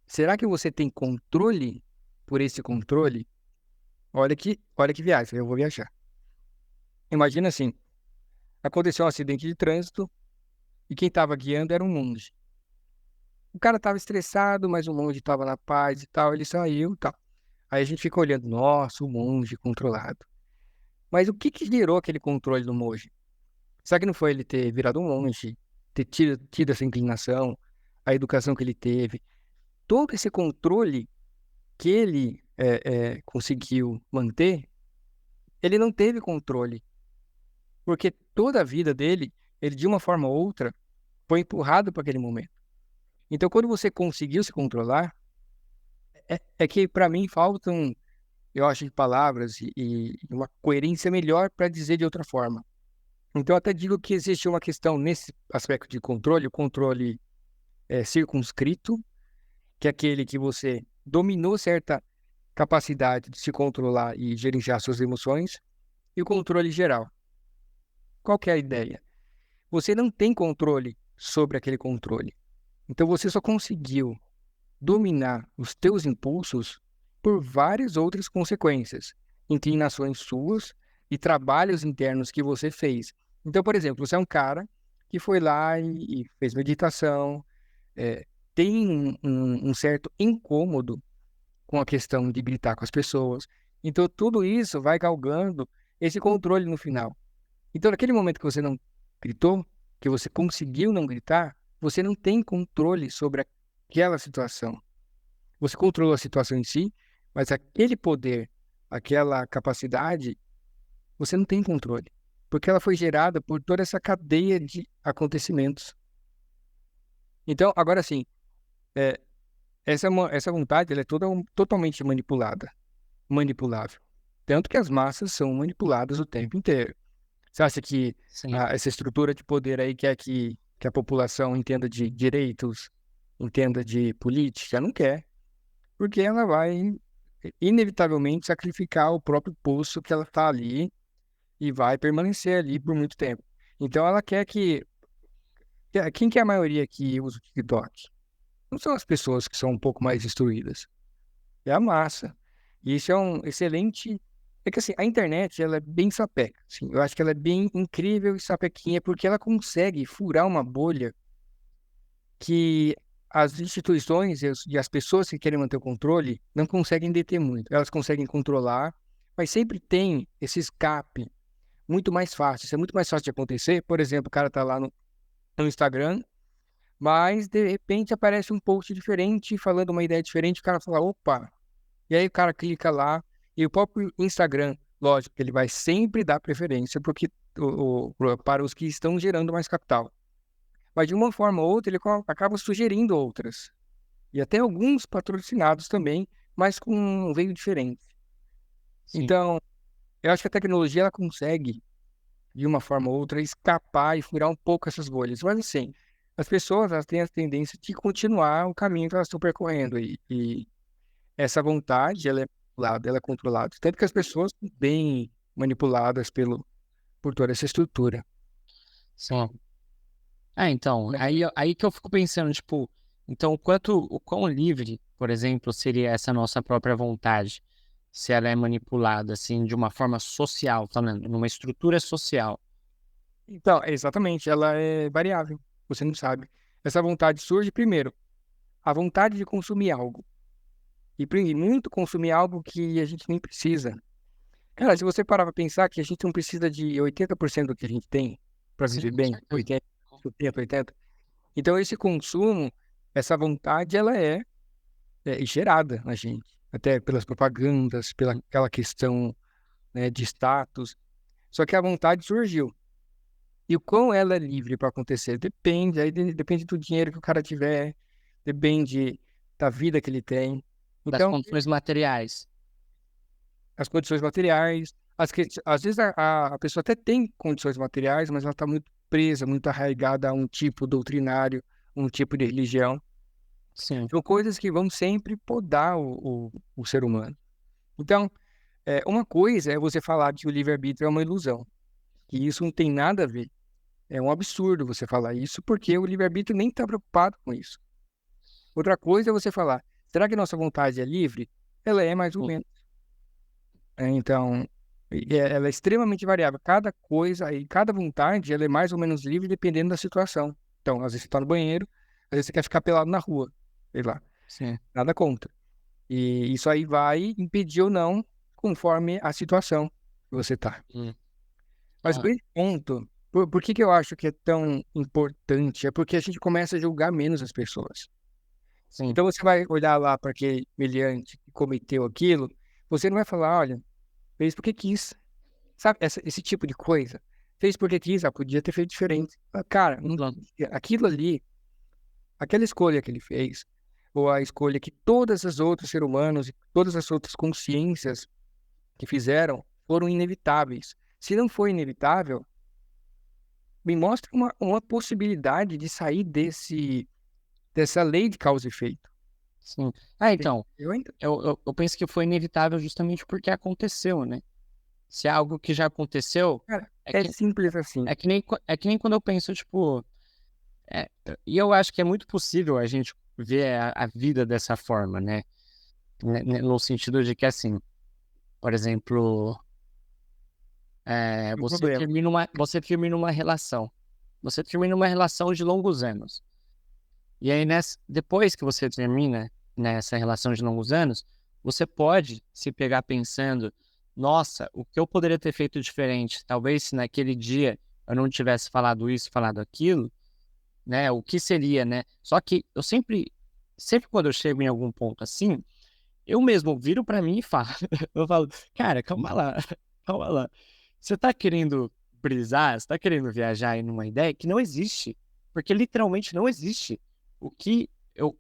Será que você tem controle por esse controle? Olha que viagem, eu vou viajar. Imagina assim, aconteceu um acidente de trânsito e quem estava guiando era um monge. O cara estava estressado, mas o monge estava na paz e tal, ele saiu e tal. Aí a gente fica olhando, nossa, o monge controlado. Mas o que que gerou aquele controle do monge? Será que não foi ele ter virado um monge, ter tido essa inclinação, a educação que ele teve, todo esse controle que ele conseguiu manter, ele não teve controle, porque toda a vida dele, ele de uma forma ou outra, foi empurrado para aquele momento. Então, quando você conseguiu se controlar, é que para mim faltam, eu acho, palavras e uma coerência melhor para dizer de outra forma. Então, eu até digo que existe uma questão nesse aspecto de controle, o controle circunscrito, que é aquele que você dominou certa capacidade de se controlar e gerenciar suas emoções, e o controle geral. Qual que é a ideia? Você não tem controle sobre aquele controle. Então você só conseguiu dominar os teus impulsos por várias outras consequências, inclinações suas e trabalhos internos que você fez. Então, por exemplo, você é um cara que foi lá e fez meditação, tem um certo incômodo com a questão de gritar com as pessoas. Então, tudo isso vai galgando esse controle no final. Então, naquele momento que você não gritou, que você conseguiu não gritar, você não tem controle sobre aquela situação. Você controlou a situação em si, mas aquele poder, aquela capacidade, você não tem controle. Porque ela foi gerada por toda essa cadeia de acontecimentos. Então, agora sim, é, essa vontade ela é totalmente manipulada, manipulável. Tanto que as massas são manipuladas o tempo inteiro. Você acha que Sim, essa estrutura de poder aí quer que a população entenda de direitos, entenda de política? Não quer, porque ela vai inevitavelmente sacrificar o próprio posto que ela está ali e vai permanecer ali por muito tempo. Então ela quer quem que é a maioria que usa o TikTok? Não são as pessoas que são um pouco mais instruídas, é a massa. E isso é um excelente. É que assim, a internet ela é bem sapeca. Assim, eu acho que ela é bem incrível e sapequinha, porque ela consegue furar uma bolha que as instituições e as pessoas que querem manter o controle não conseguem deter muito. Elas conseguem controlar, mas sempre tem esse escape muito mais fácil. Isso é muito mais fácil de acontecer. Por exemplo, o cara tá lá no Instagram, mas de repente aparece um post diferente, falando uma ideia diferente, o cara fala, opa, e aí o cara clica lá, e o próprio Instagram, lógico, que ele vai sempre dar preferência porque, para os que estão gerando mais capital. Mas de uma forma ou outra, ele acaba sugerindo outras. E até alguns patrocinados também, mas com um veio diferente. sim. Então, eu acho que a tecnologia ela consegue, de uma forma ou outra, escapar e furar um pouco essas bolhas. Mas assim, as pessoas elas têm a tendência de continuar o caminho que elas estão percorrendo. E essa vontade, ela é controlada. Tanto que as pessoas são bem manipuladas por toda essa estrutura. Sim. Então, aí que eu fico pensando, tipo, então o quão livre, por exemplo, seria essa nossa própria vontade, se ela é manipulada, assim, de uma forma social, falando, numa estrutura social. Então, exatamente, ela é variável. Você não sabe. Essa vontade surge primeiro, a vontade de consumir algo. E muito consumir algo que a gente nem precisa. Cara, se você parar pra pensar que a gente não precisa de 80% do que a gente tem pra Sim, viver com bem, certeza. 80, 70, 80. Então, esse consumo, essa vontade, ela é gerada na gente, até pelas propagandas, pela aquela questão, né, de status. Só que a vontade surgiu. E o quão ela é livre para acontecer? Depende, depende do dinheiro que o cara tiver, depende da vida que ele tem. Das Então, condições materiais. as condições materiais, às vezes a pessoa até tem condições materiais, mas ela está muito presa, muito arraigada a um tipo doutrinário, um tipo de religião. Sim. São coisas que vão sempre podar o ser humano. Então, uma coisa é você falar que o livre-arbítrio é uma ilusão, que isso não tem nada a ver. É um absurdo você falar isso, porque o livre-arbítrio nem está preocupado com isso. Outra coisa é você falar, será que nossa vontade é livre? Ela é mais ou Sim. menos. Então, ela é extremamente variável. Cada coisa e cada vontade, ela é mais ou menos livre dependendo da situação. Então, às vezes você está no banheiro, às vezes você quer ficar pelado na rua, sei lá, Sim. nada contra. E isso aí vai impedir ou não, conforme a situação que você está. Hum. Mas o Ah, grande ponto, por que que eu acho que é tão importante? É porque a gente começa a julgar menos as pessoas. sim. Então você vai olhar lá para aquele meliante que cometeu aquilo, você não vai falar, olha, fez porque quis. Sabe, esse tipo de coisa? Fez porque quis, podia ter feito diferente. Cara, Pronto. aquilo ali, aquela escolha que ele fez, ou a escolha que todas as outros seres humanos e todas as outras consciências que fizeram foram inevitáveis. Se não foi inevitável, me mostra uma possibilidade de sair dessa lei de causa e efeito. Sim. Ah, então, Eu ainda, eu penso que foi inevitável justamente porque aconteceu, né? Se é algo que já aconteceu, cara, é é que, simples assim. é que nem quando eu penso, tipo, é, e eu acho que é muito possível a gente ver a vida dessa forma, né? No sentido de que, assim, por exemplo, O problema. você termina uma relação. Você termina uma relação de longos anos. E aí, depois que você termina nessa relação de longos anos, você pode se pegar pensando, nossa, o que eu poderia ter feito diferente? Talvez se naquele dia eu não tivesse falado isso, falado aquilo, né? O que seria, né? Só que eu sempre quando eu chego em algum ponto assim, eu mesmo viro pra mim e falo, eu falo, cara, calma lá, calma lá. Você tá querendo brisar, você tá querendo viajar aí numa ideia que não existe, porque literalmente não existe. O que eu,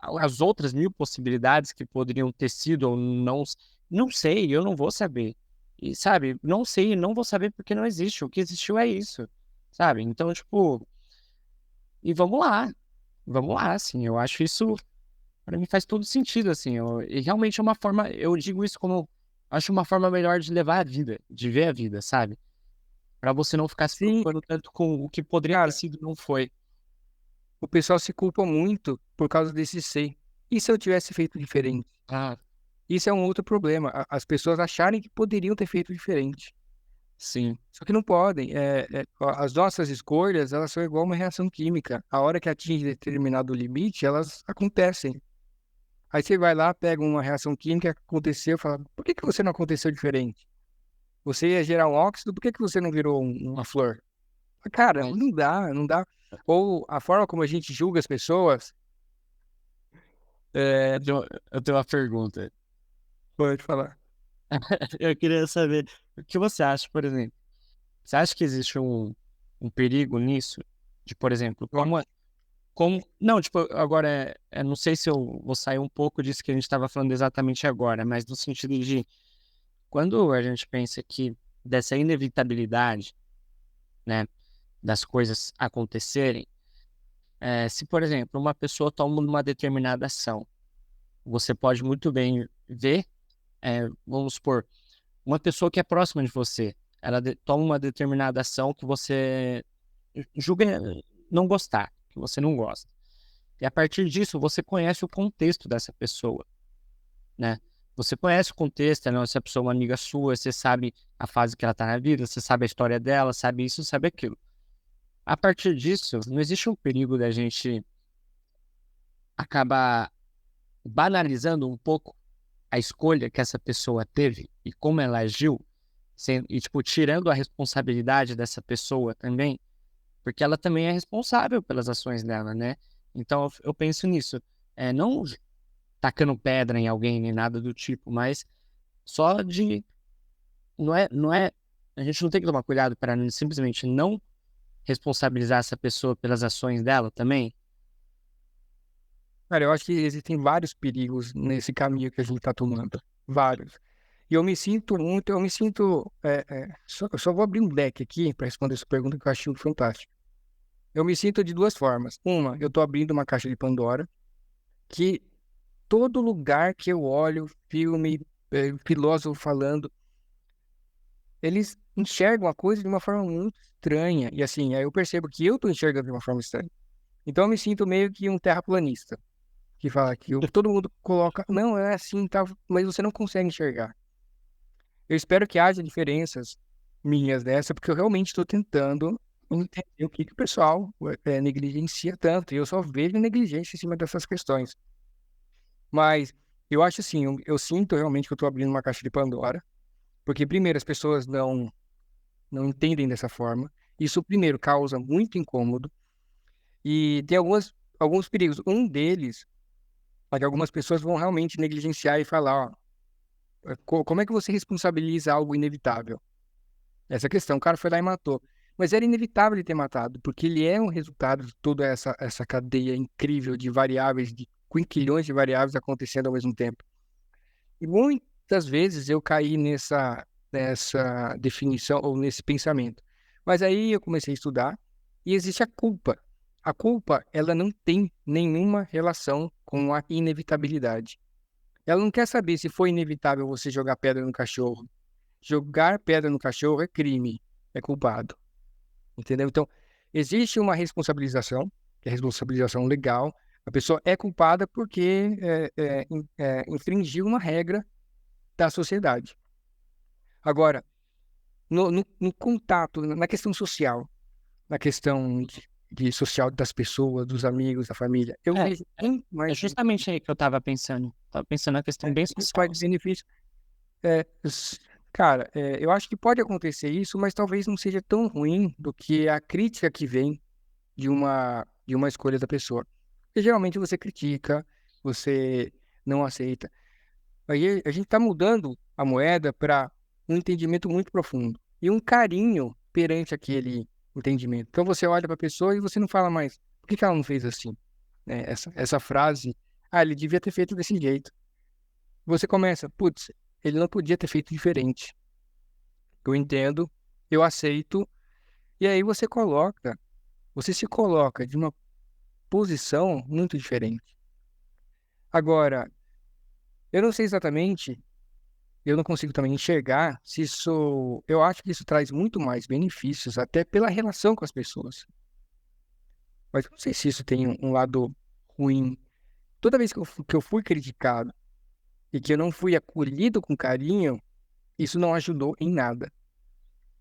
as outras mil possibilidades que poderiam ter sido ou não, não sei, eu não vou saber. E sabe, não sei, não vou saber porque não existe. O que existiu é isso, sabe? Então, tipo, e vamos lá, assim, eu acho isso, pra mim faz todo sentido, assim, e realmente é uma forma, eu digo isso como, acho uma forma melhor de levar a vida, de ver a vida, sabe? Pra você não ficar se Sim, preocupando tanto com o que poderia ter cara, sido e não foi. o pessoal se culpa muito por causa desse ser. E se eu tivesse feito diferente? Ah, Isso é um outro problema. As pessoas acharem que poderiam ter feito diferente. sim, Só que não podem. As nossas escolhas, elas são igual uma reação química. A hora que atinge determinado limite, elas acontecem. Aí você vai lá, pega uma reação química que aconteceu, e fala, por que que você não aconteceu diferente? Você ia gerar um óxido, por que que você não virou uma flor? Cara, mas não dá, não dá. Ou a forma como a gente julga as pessoas, é, eu tenho uma pergunta. pode falar. Eu queria saber o que você acha, por exemplo. Você acha que existe um perigo nisso? De, por exemplo, não, tipo, agora, não sei se eu vou sair um pouco disso que a gente estava falando exatamente agora, mas no sentido de, quando a gente pensa que dessa inevitabilidade, né, das coisas acontecerem, se, por exemplo, uma pessoa toma uma determinada ação, você pode muito bem ver, vamos supor, uma pessoa que é próxima de você, ela toma uma determinada ação que você julga não gostar, que você não gosta. E a partir disso, você conhece o contexto dessa pessoa, né? Você conhece o contexto, né? Se a pessoa é uma amiga sua, você sabe a fase que ela tá na vida, você sabe a história dela, sabe isso, sabe aquilo. A partir disso, não existe um perigo da gente acabar banalizando um pouco a escolha que essa pessoa teve e como ela agiu, e, tipo, tirando a responsabilidade dessa pessoa também, porque ela também é responsável pelas ações dela, né? Então, eu penso nisso. Não tacando pedra em alguém nem nada do tipo, mas só de... Não é... A gente não tem que tomar cuidado para simplesmente não responsabilizar essa pessoa pelas ações dela também? Cara, eu acho que existem vários perigos nesse caminho que a gente está tomando. Vários. E eu me sinto. Eu só vou abrir um deck aqui para responder essa pergunta que eu acho fantástica. Eu me sinto de duas formas. Uma, eu estou abrindo uma caixa de Pandora, que todo lugar que eu olho, filme, filósofo falando, eles enxergam a coisa de uma forma muito estranha. E assim, aí eu percebo que eu estou enxergando de uma forma estranha. Então eu me sinto meio que um terraplanista, que fala que todo mundo coloca, não, é assim, tá, mas você não consegue enxergar. Eu espero que haja diferenças minhas dessa, porque eu realmente estou tentando entender o que o pessoal negligencia tanto, e eu só vejo negligência em cima dessas questões. Mas eu acho assim, eu sinto realmente que eu estou abrindo uma caixa de Pandora, porque primeiro as pessoas não entendem dessa forma. Isso primeiro causa muito incômodo e tem alguns perigos. Um deles é que algumas pessoas vão realmente negligenciar e falar, ó, como é que você responsabiliza algo inevitável? Essa questão, o cara foi lá e matou. Mas era inevitável ele ter matado, porque ele é um resultado de toda essa cadeia incrível de variáveis, de quinquilhões de variáveis acontecendo ao mesmo tempo. E muitas vezes eu caí nessa definição ou nesse pensamento. Mas aí eu comecei a estudar e existe a culpa. A culpa, ela não tem nenhuma relação com a inevitabilidade. Ela não quer saber se foi inevitável você jogar pedra no cachorro. Jogar pedra no cachorro é crime, é culpado. Entendeu? Então, existe uma responsabilização, que é a responsabilização legal. A pessoa é culpada porque infringiu uma regra da sociedade. Agora, no contato, na questão social, na questão de social das pessoas, dos amigos, da família, eu É, vejo é, é justamente aí que eu tava pensando. Tava pensando na questão bem muito social, mais assim. benefício. É, cara, eu acho que pode acontecer isso, mas talvez não seja tão ruim do que a crítica que vem de uma escolha da pessoa. Porque geralmente você critica, você não aceita. Aí a gente está mudando a moeda para um entendimento muito profundo e um carinho perante aquele entendimento. Então você olha para a pessoa e você não fala mais, por que que ela não fez assim? Essa frase, ele devia ter feito desse jeito. Você começa, putz, ele não podia ter feito diferente. Eu entendo, eu aceito, e aí você se coloca de uma posição muito diferente. Agora, eu não sei exatamente, eu não consigo também enxergar se isso. Eu acho que isso traz muito mais benefícios, até pela relação com as pessoas. Mas eu não sei se isso tem um lado ruim. Toda vez que eu fui criticado e que eu não fui acolhido com carinho, isso não ajudou em nada.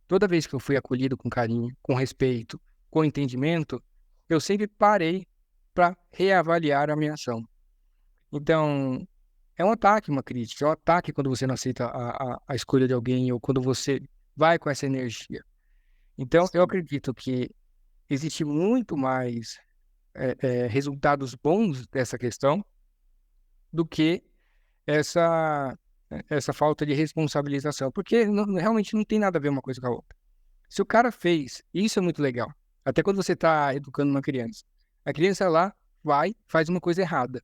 Toda vez que eu fui acolhido com carinho, com respeito, com entendimento, eu sempre parei para reavaliar a minha ação. Então, é um ataque, uma crítica, é um ataque quando você não aceita a escolha de alguém ou quando você vai com essa energia. Então, eu Sim. acredito que existe muito mais resultados bons dessa questão do que essa, essa falta de responsabilização, porque realmente não tem nada a ver uma coisa com a outra. Se o cara fez, isso é muito legal. Até quando você está educando uma criança. A criança lá vai, faz uma coisa errada.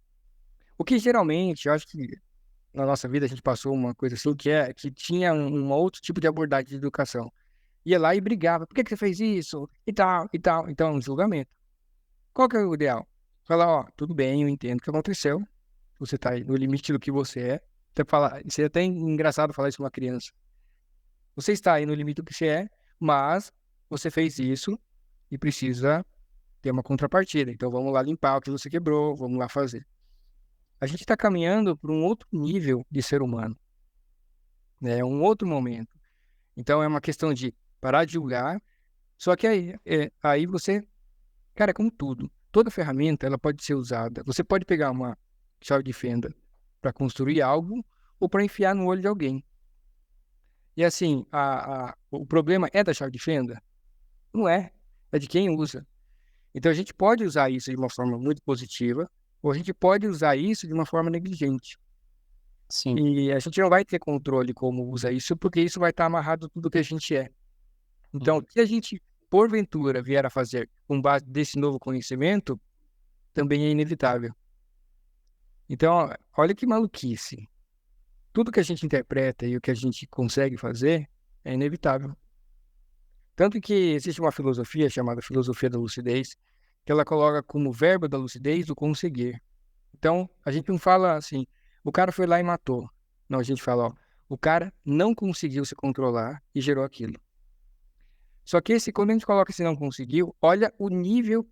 O que geralmente, eu acho que na nossa vida a gente passou uma coisa assim que tinha um outro tipo de abordagem de educação. Ia lá e brigava. Por que que você fez isso? E tal, e tal. Então, um julgamento. Qual que é o ideal? Falar, ó, tudo bem, eu entendo o que aconteceu. Você tá aí no limite do que você é. Isso é até engraçado falar isso com uma criança. Você está aí no limite do que você é, mas você fez isso e precisa ter uma contrapartida. Então vamos lá limpar o que você quebrou, vamos lá fazer. A gente está caminhando para um outro nível de ser humano, né? Um outro momento. Então é uma questão de parar de julgar. Só que aí você, cara, como tudo, toda ferramenta ela pode ser usada. Você pode pegar uma chave de fenda para construir algo, ou para enfiar no olho de alguém. E assim, o problema é da chave de fenda? Não é. É de quem usa. Então a gente pode usar isso de uma forma muito positiva, ou a gente pode usar isso de uma forma negligente. Sim. E a gente não vai ter controle como usa isso, porque isso vai estar amarrado a tudo que a gente é. Então, o Uhum. que a gente, porventura, vier a fazer com base desse novo conhecimento, também é inevitável. Então, ó, olha que maluquice. Tudo que a gente interpreta e o que a gente consegue fazer é inevitável. Tanto que existe uma filosofia chamada filosofia da lucidez, que ela coloca como verbo da lucidez o conseguir. Então, a gente não fala assim, o cara foi lá e matou. Não, a gente fala, ó, o cara não conseguiu se controlar e gerou aquilo. Só que quando a gente coloca esse não conseguiu, olha o nível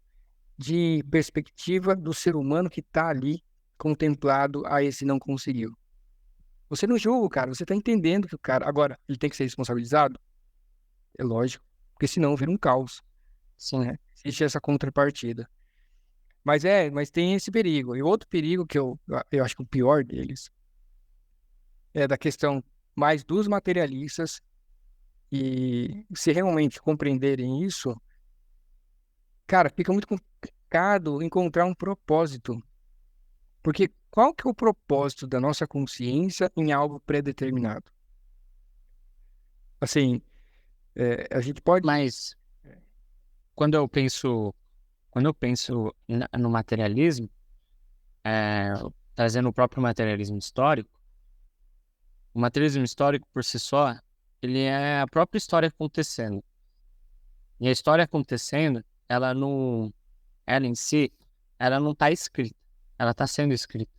de perspectiva do ser humano que está ali contemplado a esse não conseguiu. Você não julga o cara, você está entendendo que o cara. Agora, ele tem que ser responsabilizado? É lógico, porque senão vira um caos, Sim. né? Existe essa contrapartida. Mas tem esse perigo. E outro perigo que eu acho que o pior deles é da questão mais dos materialistas e se realmente compreenderem isso, cara, fica muito complicado encontrar um propósito. Porque qual que é o propósito da nossa consciência em algo pré-determinado? Assim, a gente pode. Mas quando eu penso, no materialismo, é, trazendo o próprio materialismo histórico, o materialismo histórico por si só, ele é a própria história acontecendo. E a história acontecendo, ela em si, ela não está escrita, ela está sendo escrita,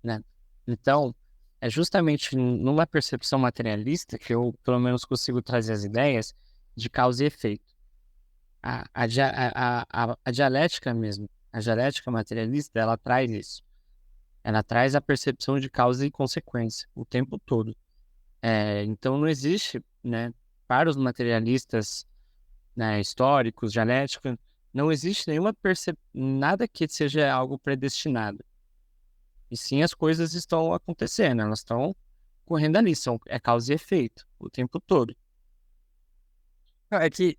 né? Então, é justamente numa percepção materialista que eu, pelo menos, consigo trazer as ideias de causa e efeito. A dialética mesmo, a dialética materialista, ela traz isso. Ela traz a percepção de causa e consequência o tempo todo. Então não existe, né, para os materialistas, né, históricos, dialética, não existe nada que seja algo predestinado. E sim, as coisas estão acontecendo, elas estão correndo ali, é causa e efeito o tempo todo. É que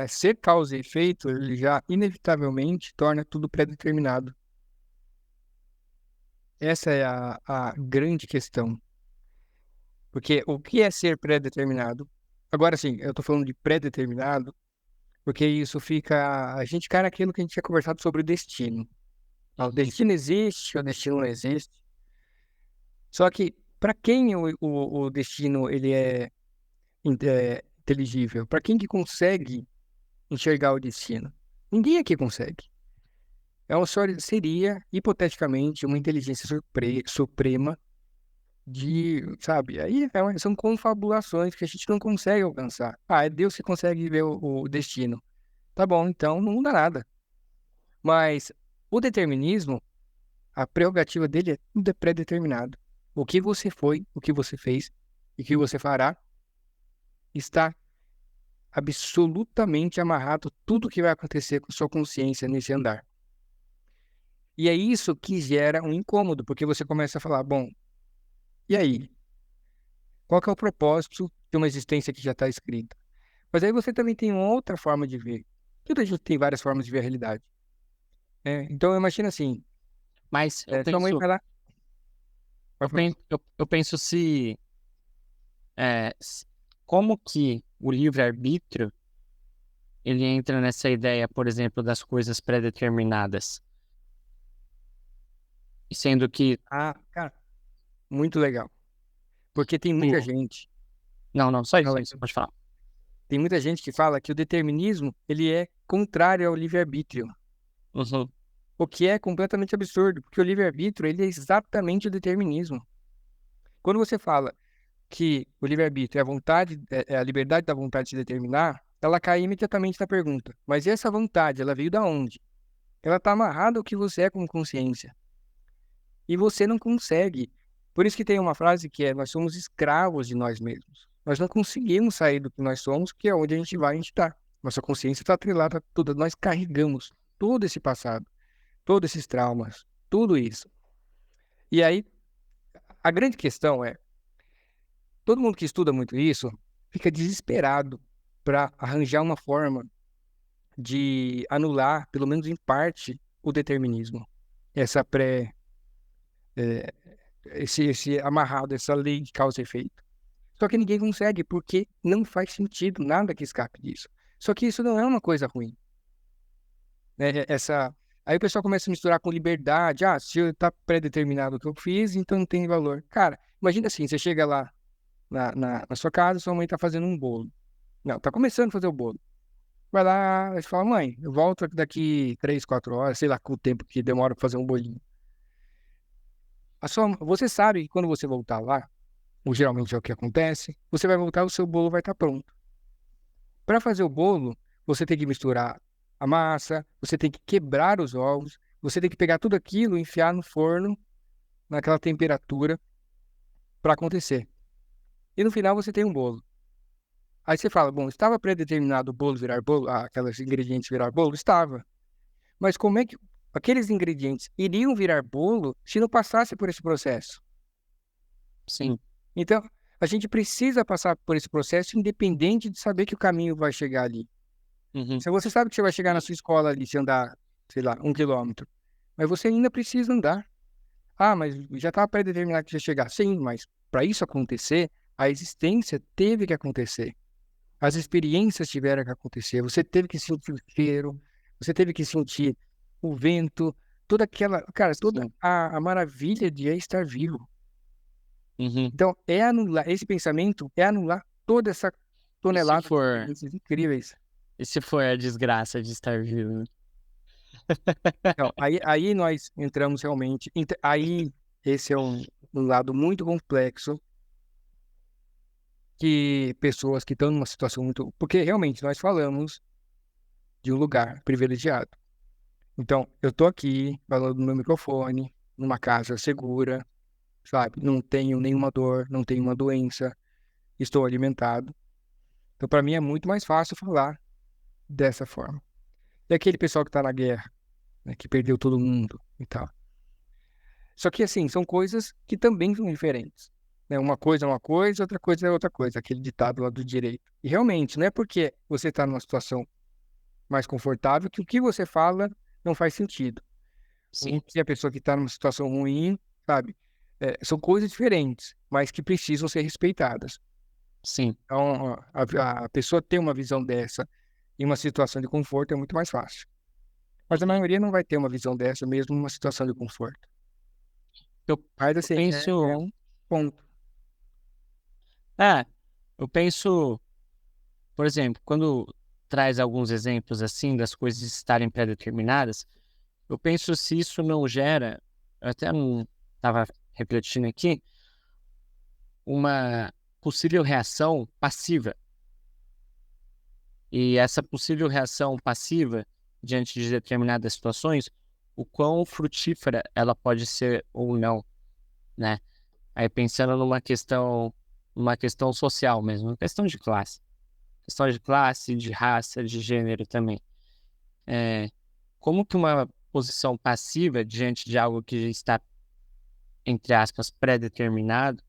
ser causa e efeito, ele já inevitavelmente torna tudo pré-determinado. Essa é a grande questão. Porque o que é ser pré-determinado? Agora sim, eu estou falando de pré-determinado, porque isso fica. A gente cai naquilo que a gente tinha conversado sobre o destino. O destino existe, o destino não existe. Só que, para quem o destino ele é inteligível? Para quem que consegue enxergar o destino? Ninguém aqui consegue. Seria, hipoteticamente, uma inteligência suprema sabe? Aí são confabulações que a gente não consegue alcançar. Ah, é Deus que consegue ver o destino. Tá bom, então não muda nada. Mas o determinismo, a prerrogativa dele tudo é pré-determinado. O que você foi, o que você fez e o que você fará está absolutamente amarrado tudo que vai acontecer com sua consciência nesse andar. E é isso que gera um incômodo, porque você começa a falar, bom, e aí? Qual que é o propósito de uma existência que já está escrita? Mas aí você também tem uma outra forma de ver. Tudo a gente tem várias formas de ver a realidade. Então imagina assim, Mas sua mãe vai lá, vai falar, eu penso se como que o livre-arbítrio ele entra nessa ideia, por exemplo, das coisas pré-determinadas, sendo que cara, muito legal. Porque tem muita o- gente, não, não, só fala aí. isso, pode falar. Tem muita gente que fala que o determinismo ele é contrário ao livre-arbítrio, Uhum. o que é completamente absurdo, porque o livre-arbítrio ele é exatamente o determinismo. Quando você fala que o livre-arbítrio é a vontade, é a liberdade da vontade de se determinar, ela cai imediatamente na pergunta. Mas essa vontade, ela veio da onde? Ela está amarrada ao que você é como consciência. E você não consegue. Por isso que tem uma frase que é: nós somos escravos de nós mesmos. Nós não conseguimos sair do que nós somos, que é onde a gente vai, a gente está. Nossa consciência está atrelada a tudo. Nós carregamos todo esse passado, todos esses traumas, tudo isso. E aí A grande questão é, todo mundo que estuda muito isso fica desesperado para arranjar uma forma de anular, pelo menos em parte, o determinismo. Essa pré, eh, esse amarrado, essa lei de causa e efeito. Só que ninguém consegue, porque não faz sentido nada que escape disso. Só que isso não é uma coisa ruim, né? Aí o pessoal começa a misturar com liberdade. Ah, se está pré-determinado o que eu fiz, então não tem valor. Cara, imagina assim, você chega lá na sua casa, sua mãe está fazendo um bolo. Não, está começando a fazer o bolo. Vai lá e fala, mãe, eu volto daqui 3, 4 horas, sei lá, com o tempo que demora para fazer um bolinho. Você sabe que quando você voltar lá, ou geralmente é o que acontece, você vai voltar, o seu bolo vai estar pronto. Para fazer o bolo, você tem que misturar a massa, você tem que quebrar os ovos, você tem que pegar tudo aquilo e enfiar no forno, naquela temperatura, para acontecer. E no final você tem um bolo. Aí você fala, bom, estava predeterminado o bolo virar bolo, aqueles ingredientes virar bolo? Estava. Mas como é que aqueles ingredientes iriam virar bolo se não passasse por esse processo? Sim. Então, a gente precisa passar por esse processo independente de saber que o caminho vai chegar ali. Uhum. Se você sabe que você vai chegar na sua escola ali, se andar, sei lá, 1 quilômetro, mas você ainda precisa andar. Ah, mas já estava pré-determinado que você ia chegar. Sim, mas para isso acontecer, a existência teve que acontecer. As experiências tiveram que acontecer. Você teve que sentir o cheiro, você teve que sentir o vento, toda aquela, cara, toda Sim. a maravilha de estar vivo. Uhum. Então, é anular, esse pensamento é anular toda essa E se tonelada de for, experiências incríveis. e se for a desgraça de estar vivo? Então, aí nós entramos realmente. Aí, esse é um lado muito complexo que pessoas que estão numa situação muito. Porque realmente nós falamos de um lugar privilegiado. Então, eu tô aqui falando no meu microfone, numa casa segura, sabe? Não tenho nenhuma dor, não tenho uma doença, estou alimentado. Então, para mim é muito mais fácil falar dessa forma. E aquele pessoal que está na guerra, né, que perdeu todo mundo e tal. Só que, assim, são coisas que também são diferentes, né? Uma coisa é uma coisa, outra coisa é outra coisa, aquele ditado lá do direito. E realmente, não é porque você está numa situação mais confortável que o que você fala não faz sentido. Sim, E a pessoa que está numa situação ruim, sabe? São coisas diferentes, mas que precisam ser respeitadas. sim. Então, a pessoa ter uma visão dessa em uma situação de conforto é muito mais fácil. Mas a maioria não vai ter uma visão dessa mesmo numa situação de conforto. Eu, Mas eu assim, é penso, um ponto. é, eu penso, por exemplo, quando traz alguns exemplos assim das coisas estarem pré-determinadas, eu penso se isso não gera, eu até não estava refletindo aqui, uma possível reação passiva. E essa possível reação passiva diante de determinadas situações, o quão frutífera ela pode ser ou não, né? Aí pensando numa questão social mesmo, uma questão de classe, de raça, de gênero também. É, como que uma posição passiva diante de algo que está, entre aspas, pré-determinado,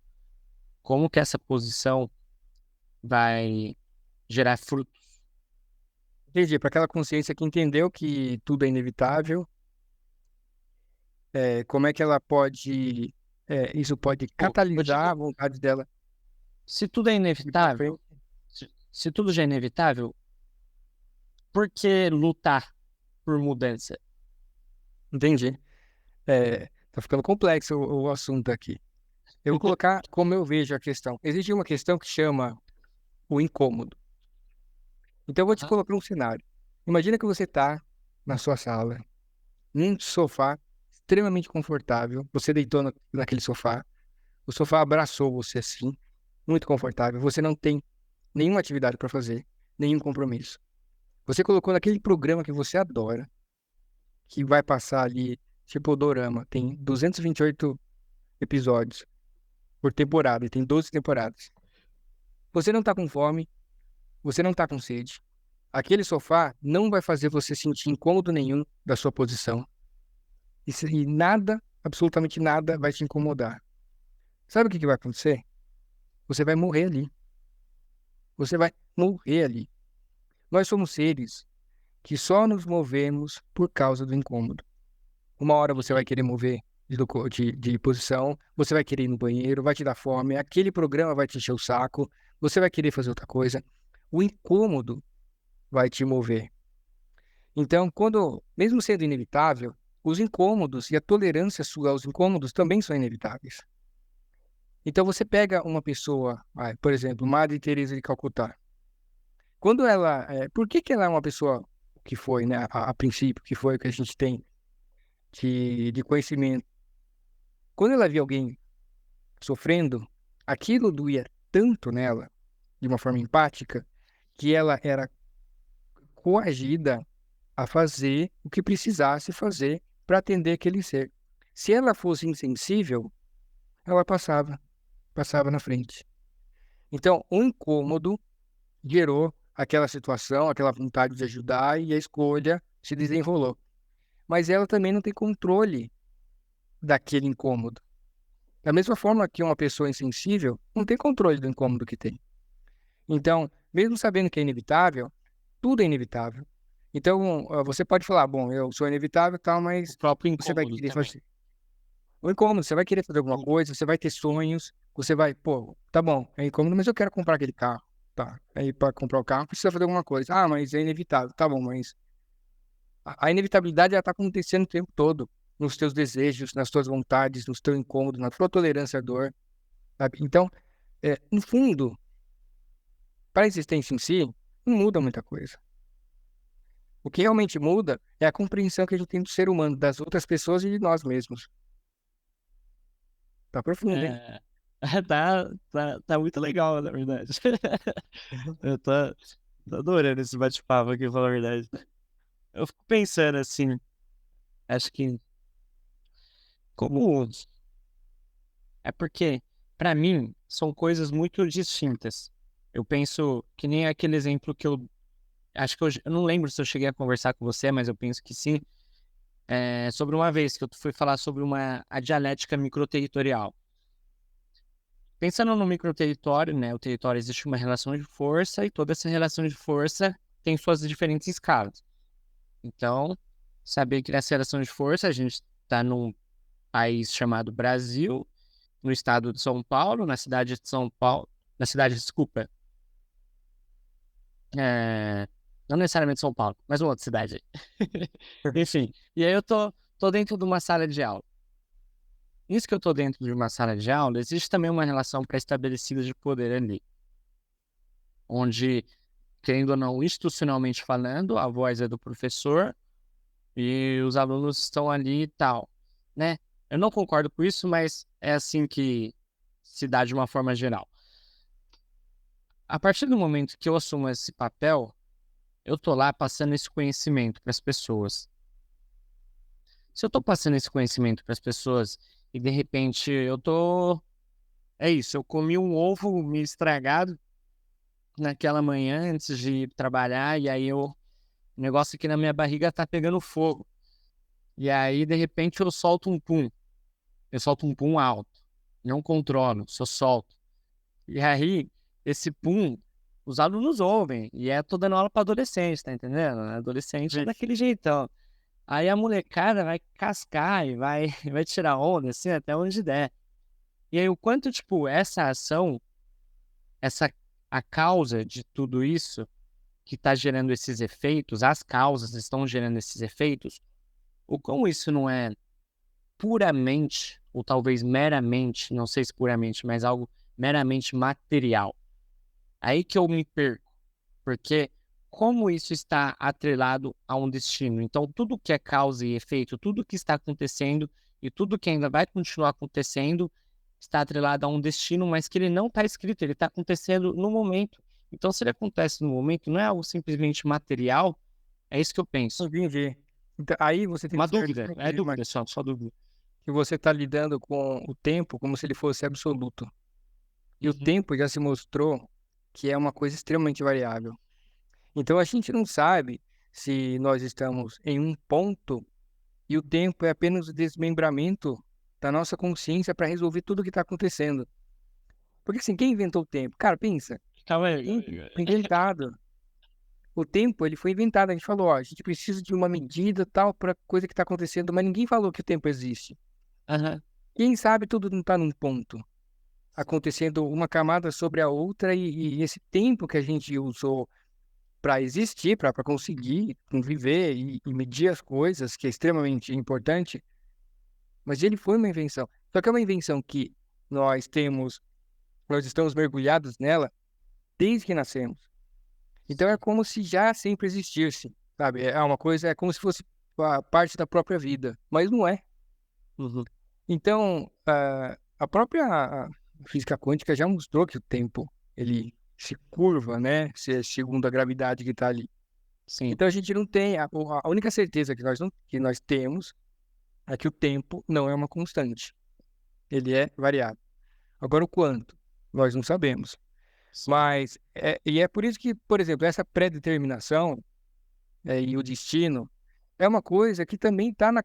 como que essa posição vai gerar frutos? Entendi, para aquela consciência que entendeu que tudo é inevitável, como é que ela pode, isso pode Eu catalisar a digo, vontade dela se tudo é de ir para inevitável, frente? se tudo já é inevitável, por que lutar por mudança? Entendi. Tá ficando complexo o assunto aqui. Eu vou colocar como eu vejo a questão. Existe uma questão que chama o incômodo. Então, eu vou te Aham. colocar um cenário. Imagina que você está na sua sala, num sofá extremamente confortável. Você deitou naquele sofá. O sofá abraçou você assim, muito confortável. Você não tem nenhuma atividade para fazer, nenhum compromisso. Você colocou naquele programa que você adora, que vai passar ali, tipo o Dorama. Tem 228 episódios por temporada, e tem 12 temporadas. Você não está com fome, você não está com sede. Aquele sofá não vai fazer você sentir incômodo nenhum da sua posição. E nada, absolutamente nada, vai te incomodar. sabe o que vai acontecer? Você vai morrer ali. Você vai morrer ali. Nós somos seres que só nos movemos por causa do incômodo. Uma hora você vai Uhum. querer mover de posição, você vai querer ir no banheiro, vai te dar fome, aquele programa vai te encher o saco, você vai querer fazer outra coisa. O incômodo vai te mover. Então, mesmo sendo inevitável, os incômodos e a tolerância sua aos incômodos também são inevitáveis. Então, você pega uma pessoa, por exemplo, Madre Teresa de Calcutá. Por que que ela é uma pessoa que foi, né, a princípio, que foi o que a gente tem de conhecimento? Quando ela via alguém sofrendo, aquilo doía tanto nela, de uma forma empática, que ela era coagida a fazer o que precisasse fazer para atender aquele ser. Se ela fosse insensível, ela passava na frente. Então, o incômodo gerou aquela situação, aquela vontade de ajudar e a escolha se desenrolou. Mas ela também não tem controle daquele incômodo. Da mesma forma que uma pessoa insensível não tem controle do incômodo que tem. Então, mesmo sabendo que é inevitável, tudo é inevitável. Então, você pode falar, bom, eu sou inevitável e tal, O mas próprio você vai incômodo querer também. fazer. O incômodo, você vai querer fazer alguma Incômodo. coisa, você vai ter sonhos, você vai, pô, tá bom, é incômodo, mas eu quero comprar aquele carro. Tá, aí para comprar o carro precisa fazer alguma coisa. Ah, mas é inevitável. Tá bom, mas a inevitabilidade ela tá acontecendo o tempo todo, nos teus desejos, nas tuas vontades, no teu incômodo, na tua tolerância à dor, sabe? Então, no fundo, para a existência em si, não muda muita coisa. O que realmente muda é a compreensão que a gente tem do ser humano, das outras pessoas e de nós mesmos. Tá profundo, hein? É, tá muito legal, na verdade. Eu tô adorando esse bate-papo aqui, pra falar a verdade. Eu fico pensando assim, acho que como é porque, pra mim, são coisas muito distintas. Eu penso que nem aquele exemplo que eu acho que eu não lembro se eu cheguei a conversar com você, mas eu penso que sim, sobre uma vez que eu fui falar sobre a dialética microterritorial. Pensando no microterritório, né, o território existe uma relação de força e toda essa relação de força tem suas diferentes escalas. Então, saber que nessa relação de força a gente está num país chamado Brasil, no estado de São Paulo, na cidade de São Paulo, na cidade, desculpa, é, não necessariamente São Paulo, mas uma outra cidade aí. Enfim, e aí eu tô dentro de uma sala de aula. Isso que eu tô dentro de uma sala de aula, existe também uma relação pré-estabelecida de poder ali, onde, querendo ou não, institucionalmente falando, a voz é do professor e os alunos estão ali e tal, né? Eu não concordo com isso, mas é assim que se dá de uma forma geral. A partir do momento que eu assumo esse papel, eu tô lá passando esse conhecimento para as pessoas. Se eu tô passando esse conhecimento para as pessoas e de repente é isso, eu comi um ovo meio estragado naquela manhã antes de ir trabalhar e aí o negócio aqui na minha barriga tá pegando fogo. E aí de repente eu solto um pum. Eu solto um pum alto. Não controlo, só solto. E aí, esse pum, os alunos ouvem. E tô dando aula para adolescente, tá entendendo? Adolescente é Vixe. daquele jeitão. Aí a molecada vai cascar e vai, vai tirar onda, assim, até onde der. E aí, o quanto, tipo, essa ação, essa, a causa de tudo isso que tá gerando esses efeitos, as causas estão gerando esses efeitos, o quão isso não é puramente, ou talvez meramente, não sei se puramente, mas algo meramente material. Aí que eu me perco, porque como isso está atrelado a um destino? Então, tudo que é causa e efeito, tudo que está acontecendo e tudo que ainda vai continuar acontecendo está atrelado a um destino, mas que ele não está escrito, ele está acontecendo no momento. Então, se ele acontece no momento, não é algo simplesmente material, é isso que eu penso. Entendi. Então, aí você tem um Uma certo dúvida, é problema dúvida só dúvida. que você está lidando com o tempo como se ele fosse absoluto. E o Uhum. tempo já se mostrou que é uma coisa extremamente variável. Então a gente não sabe se nós estamos em um ponto e o tempo é apenas o desmembramento da nossa consciência para resolver tudo o que está acontecendo. Porque assim, quem inventou o tempo? Cara, pensa, Calma o aí. tempo foi inventado. O tempo, ele foi inventado. A gente falou, ó, a gente precisa de uma medida tal para coisa que está acontecendo, mas ninguém falou que o tempo existe. Aham. Quem sabe tudo não está num ponto, acontecendo uma camada sobre a outra e esse tempo que a gente usou para existir, para conseguir viver e medir as coisas, que é extremamente importante, mas ele foi uma invenção. Só que é uma invenção que nós temos, nós estamos mergulhados nela desde que nascemos. Então é como se já sempre existisse, sabe? É uma coisa, é como se fosse parte da própria vida, mas não é. Uhum. Então, a própria física quântica já mostrou que o tempo ele se curva, né? Segundo a gravidade que está ali. Sim. Então a gente não tem a única certeza que que nós temos é que o tempo não é uma constante, ele é variável. Agora o quanto nós não sabemos, Sim. mas e é por isso que, por exemplo, essa pré-determinação e o destino é uma coisa que também está na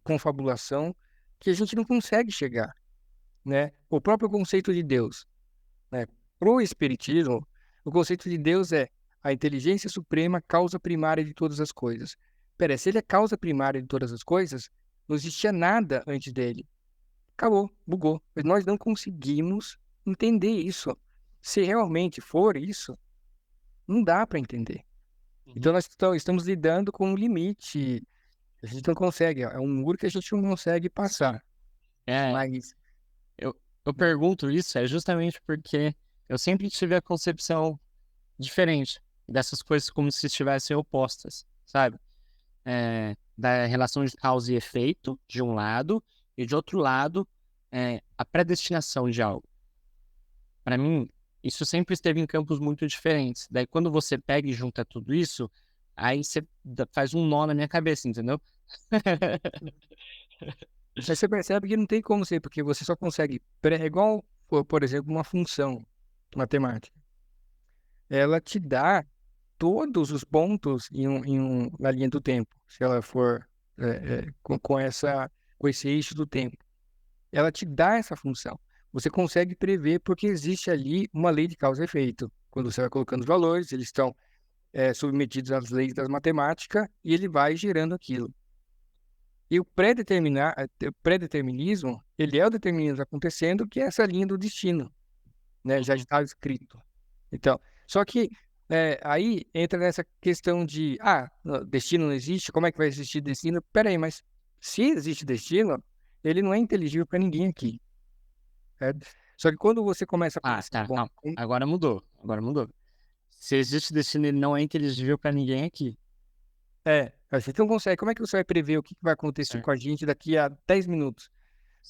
confabulação que a gente não consegue chegar, né? O próprio conceito de Deus, né? Para o Espiritismo, o conceito de Deus é a inteligência suprema, causa primária de todas as coisas. Pera, se ele é causa primária de todas as coisas, não existia nada antes dele. Acabou, bugou. Mas nós não conseguimos entender isso. Se realmente for isso, não dá para entender. Uhum. Então nós estamos lidando com um limite. A gente não consegue, é um muro que a gente não consegue Sim. passar. É, Mas, eu pergunto isso justamente porque eu sempre tive a concepção diferente dessas coisas como se estivessem opostas, sabe? Da relação de causa e efeito, de um lado, e de outro lado, a predestinação de algo. Para mim, isso sempre esteve em campos muito diferentes. Daí, quando você pega e junta tudo isso, aí você faz um nó na minha cabeça, entendeu? mas você percebe que não tem como ser, porque você só consegue. É igual, por exemplo, uma função matemática. Ela te dá todos os pontos na linha do tempo, se ela for com esse eixo do tempo. Ela te dá essa função. Você consegue prever porque existe ali uma lei de causa e efeito. Quando você vai colocando os valores, eles estão submetidos às leis das matemáticas e ele vai gerando aquilo. E o pré-determinismo, ele é o determinismo acontecendo, que é essa linha do destino, né? Já Uhum. está escrito. Então, só que aí entra nessa questão de, destino não existe, como é que vai existir destino? Peraí, mas se existe destino, ele não é inteligível para ninguém aqui, certo? Só que quando você começa a Ah, pensar, tá, bom, calma. Agora mudou. Agora mudou. Se existe destino, ele não é inteligível para ninguém aqui. a gente não consegue, como é que você vai prever o que vai acontecer com Certo, a gente daqui a 10 minutos?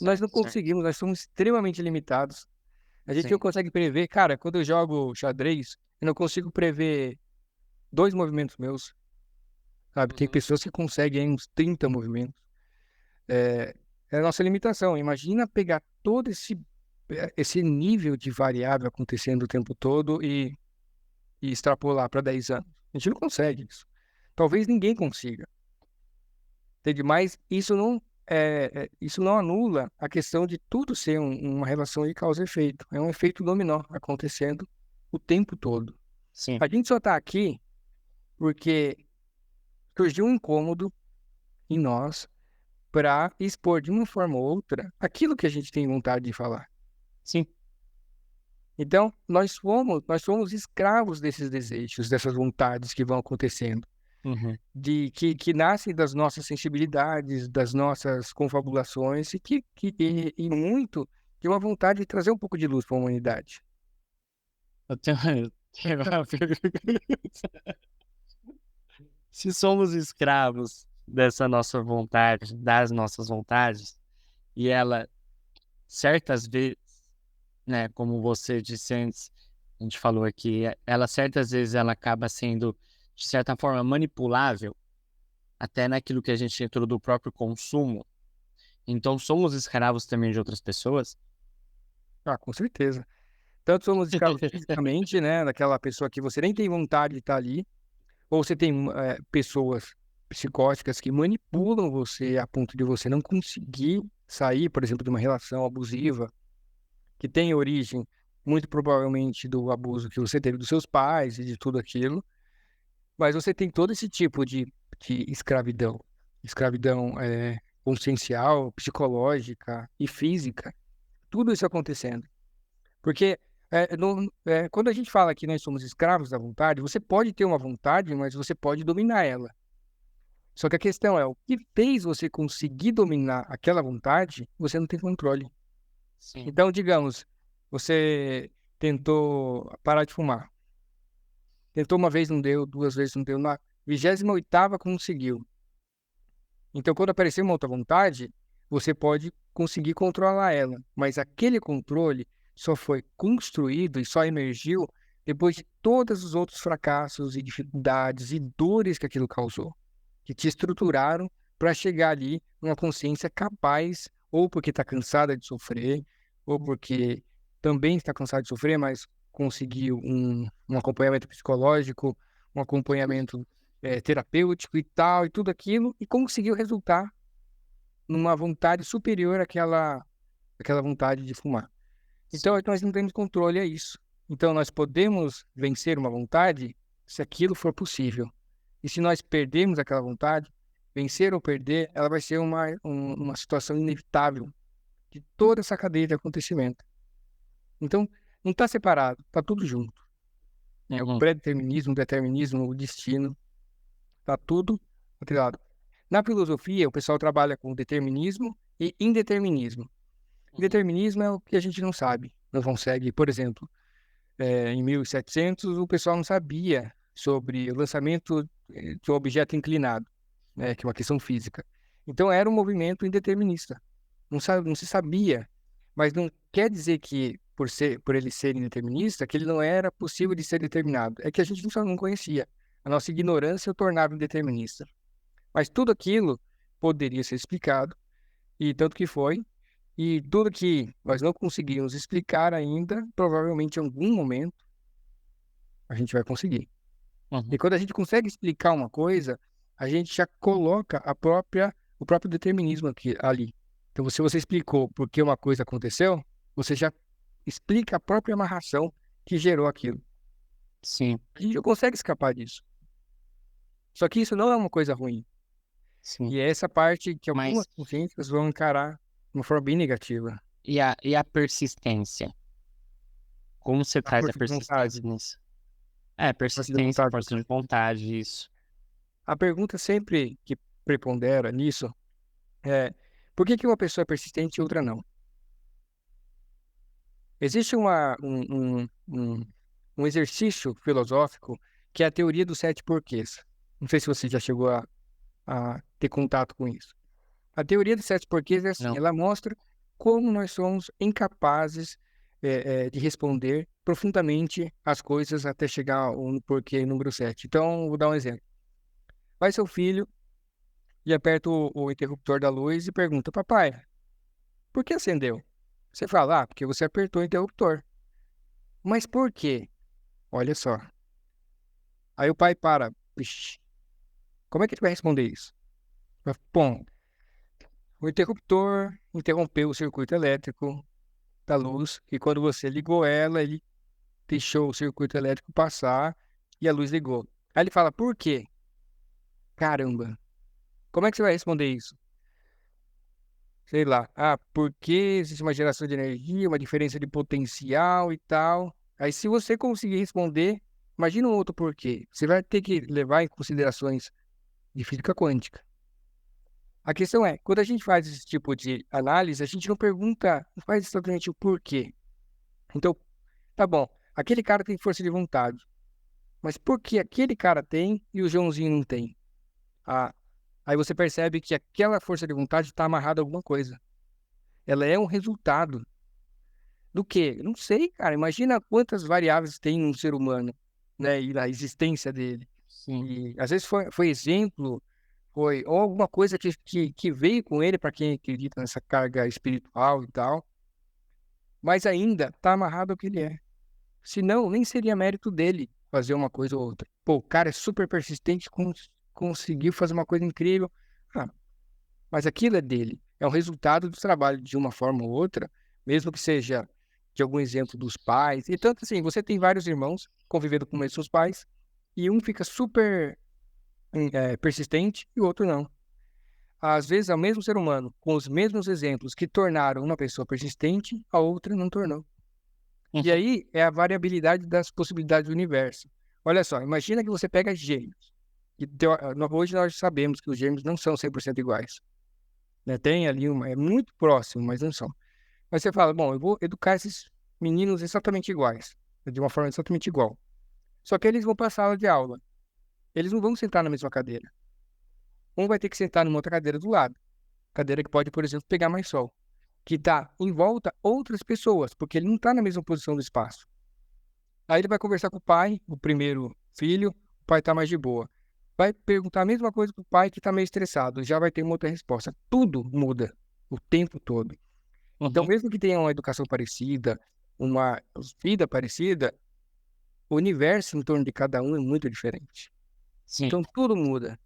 Nós certo, não certo. conseguimos, nós somos extremamente limitados. A gente não Sim. consegue prever, cara, quando eu jogo xadrez, eu não consigo prever 2 movimentos meus, sabe? Tem Uhum. pessoas que conseguem aí uns 30 movimentos. É, é a nossa limitação. Imagina pegar todo esse nível de variável acontecendo o tempo todo e extrapolar para 10 anos. A gente não consegue isso. Talvez ninguém consiga. Entende? Mas isso não anula a questão de tudo ser uma relação de causa e efeito. É um efeito dominó acontecendo o tempo todo. Sim. A gente só está aqui porque surgiu um incômodo em nós para expor de uma forma ou outra aquilo que a gente tem vontade de falar. Sim. Então, nós somos escravos desses desejos, dessas vontades que vão acontecendo, Uhum. que nascem das nossas sensibilidades, das nossas confabulações e muito de uma vontade de trazer um pouco de luz para a humanidade. Eu tenho uma pergunta. Se somos escravos dessa nossa vontade, das nossas vontades, e ela, certas vezes, né, como você disse antes, a gente falou aqui, ela certas vezes ela acaba sendo, de certa forma, manipulável, até naquilo que a gente entrou do próprio consumo. Então, somos escravos também de outras pessoas? Ah, com certeza. Tanto somos escravos fisicamente, né, daquela pessoa que você nem tem vontade de estar ali, ou você tem pessoas. psicóticas que manipulam você a ponto de você não conseguir sair, por exemplo, de uma relação abusiva, que tem origem, muito provavelmente, do abuso que você teve dos seus pais e de tudo aquilo, mas você tem todo esse tipo de escravidão. Escravidão consciencial, psicológica e física. Tudo isso acontecendo. Porque quando a gente fala que nós somos escravos da vontade, você pode ter uma vontade, mas você pode dominar ela. Só que a questão é, o que fez você conseguir dominar aquela vontade, você não tem controle. Sim. Então, digamos, você tentou parar de fumar. Tentou uma vez, não deu, duas vezes não deu, na 28ª conseguiu. Então, quando aparecer uma outra vontade, você pode conseguir controlar ela, mas aquele controle só foi construído e só emergiu depois de todos os outros fracassos e dificuldades e dores que aquilo causou, que te estruturaram para chegar ali numa consciência capaz, ou porque está cansada de sofrer, ou porque também está cansada de sofrer, mas conseguiu um acompanhamento psicológico, um acompanhamento terapêutico e tal, e tudo aquilo, e conseguiu resultar numa vontade superior àquela vontade de fumar. Então, Sim. nós não temos controle a isso. Então, nós podemos vencer uma vontade se aquilo for possível. E se nós perdermos aquela vontade, vencer ou perder, ela vai ser uma situação inevitável de toda essa cadeia de acontecimento. Então, não está separado, está tudo junto. O Uhum. pré-determinismo, o determinismo, o destino, está tudo atrelado. Na filosofia, o pessoal trabalha com determinismo e indeterminismo. Determinismo é o que a gente não sabe, não consegue. Por exemplo, em 1700, o pessoal não sabia sobre o lançamento de um objeto inclinado, né, que é uma questão física. Então, era um movimento indeterminista. Não se sabia, mas não quer dizer que, por ele ser indeterminista, que ele não era possível de ser determinado. É que a gente não conhecia. A nossa ignorância o tornava indeterminista. Mas tudo aquilo poderia ser explicado, e tanto que foi. E tudo que nós não conseguimos explicar ainda, provavelmente em algum momento a gente vai conseguir. Uhum. E quando a gente consegue explicar uma coisa, a gente já coloca o próprio determinismo ali. Então, se você explicou por que uma coisa aconteceu, você já explica a própria amarração que gerou aquilo. Sim, A gente não consegue escapar disso. Só que isso não é uma coisa ruim. sim. E é essa parte que algumas Mas consciências vão encarar de uma forma bem negativa. e a persistência? Como você A traz a força de persistência vontade. nisso? Força de Persistência, vontade. força de vontade, isso. A pergunta sempre que prepondera nisso é: por que uma pessoa é persistente e outra não? Existe um exercício filosófico que é a teoria dos 7 porquês. Não sei se você já chegou a ter contato com isso. A teoria dos 7 porquês é assim: Não. ela mostra como nós somos incapazes de responder profundamente as coisas até chegar no porquê número 7. Então, vou dar um exemplo. Vai seu filho e aperta o interruptor da luz e pergunta: papai, por que acendeu? Você fala: porque você apertou o interruptor. Mas por quê? Olha só. Aí o pai para: "Vixe, como é que ele vai responder isso?" Bom, o interruptor interrompeu o circuito elétrico da luz e quando você ligou ela, ele deixou o circuito elétrico passar e a luz ligou. Aí ele fala: por quê? Caramba, como é que você vai responder isso? Sei lá, porque existe uma geração de energia, uma diferença de potencial e tal. Aí, se você conseguir responder, imagina um outro porquê. Você vai ter que levar em considerações de física quântica. A questão é, quando a gente faz esse tipo de análise, a gente não pergunta, não faz exatamente o porquê. Então, tá bom, aquele cara tem força de vontade, mas por que aquele cara tem e o Joãozinho não tem? Ah, aí você percebe que aquela força de vontade está amarrada a alguma coisa. Ela é um resultado do quê? Eu não sei, cara. Imagina quantas variáveis tem num ser humano, né? E na existência dele. Sim. E às vezes foi exemplo, foi ou alguma coisa que veio com ele para quem acredita nessa carga espiritual e tal, mas ainda está amarrado ao que ele é. Senão, nem seria mérito dele fazer uma coisa ou outra. Pô, o cara é super persistente com conseguiu fazer uma coisa incrível. Ah, mas aquilo é dele. É um resultado do trabalho de uma forma ou outra, mesmo que seja de algum exemplo dos pais. E tanto assim, você tem vários irmãos convivendo com os seus pais, e um fica super persistente e o outro não. Às vezes, é o mesmo ser humano, com os mesmos exemplos que tornaram uma pessoa persistente, a outra não tornou. E Uhum. aí é a variabilidade das possibilidades do universo. Olha só, imagina que você pega gêmeos. Hoje nós sabemos que os gêmeos não são 100% iguais. Né? Tem ali é muito próximo, mas não são. Mas você fala, bom, eu vou educar esses meninos exatamente iguais, de uma forma exatamente igual. Só que eles vão para a sala de aula. Eles não vão sentar na mesma cadeira. Um vai ter que sentar numa outra cadeira do lado. Cadeira que pode, por exemplo, pegar mais sol. Que está em volta outras pessoas, porque ele não está na mesma posição do espaço. Aí ele vai conversar com o pai, o primeiro filho, o pai está mais de boa. Vai perguntar a mesma coisa para o pai que está meio estressado, já vai ter uma outra resposta. Tudo muda o tempo todo. Então, Uhum. mesmo que tenha uma educação parecida, uma vida parecida, o universo em torno de cada um é muito diferente. Sim. Então, tudo muda.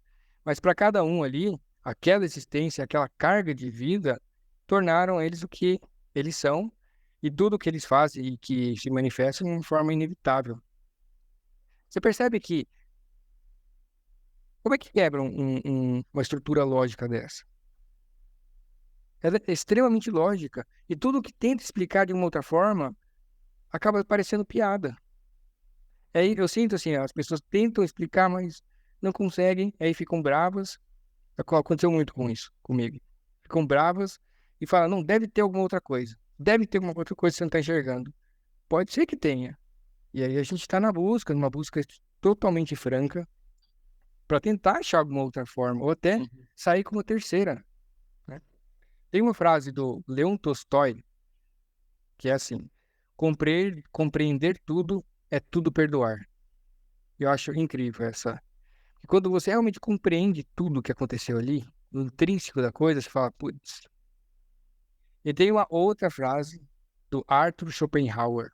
Mas para cada um ali, aquela existência, aquela carga de vida, tornaram eles o que eles são e tudo o que eles fazem e que se manifesta de uma forma inevitável. Você percebe que como é que quebra uma estrutura lógica dessa? Ela é extremamente lógica e tudo que tenta explicar de uma outra forma acaba parecendo piada. Aí eu sinto assim, as pessoas tentam explicar, mas não conseguem, aí ficam bravas. Aconteceu muito com isso comigo. Ficam bravas e falam, não, deve ter alguma outra coisa. Deve ter alguma outra coisa que você não está enxergando. Pode ser que tenha. E aí a gente está na busca, numa busca totalmente franca, para tentar achar alguma outra forma, ou até Uhum. sair com uma terceira, né? Tem uma frase do Leon Tolstói que é assim: compreender tudo é tudo perdoar. Eu acho incrível essa. E quando você realmente compreende tudo o que aconteceu ali, o intrínseco da coisa, você fala, putz. E tem uma outra frase do Arthur Schopenhauer,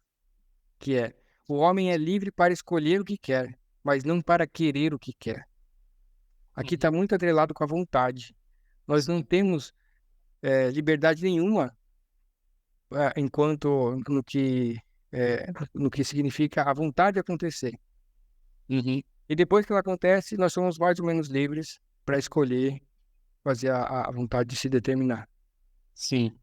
que é: o homem é livre para escolher o que quer, mas não para querer o que quer. Aqui Uhum. está muito atrelado com a vontade. Nós não Sim. temos liberdade nenhuma enquanto no que significa a vontade de acontecer. Uhum. E depois que ela acontece, nós somos mais ou menos livres para escolher fazer a vontade de se determinar. Sim.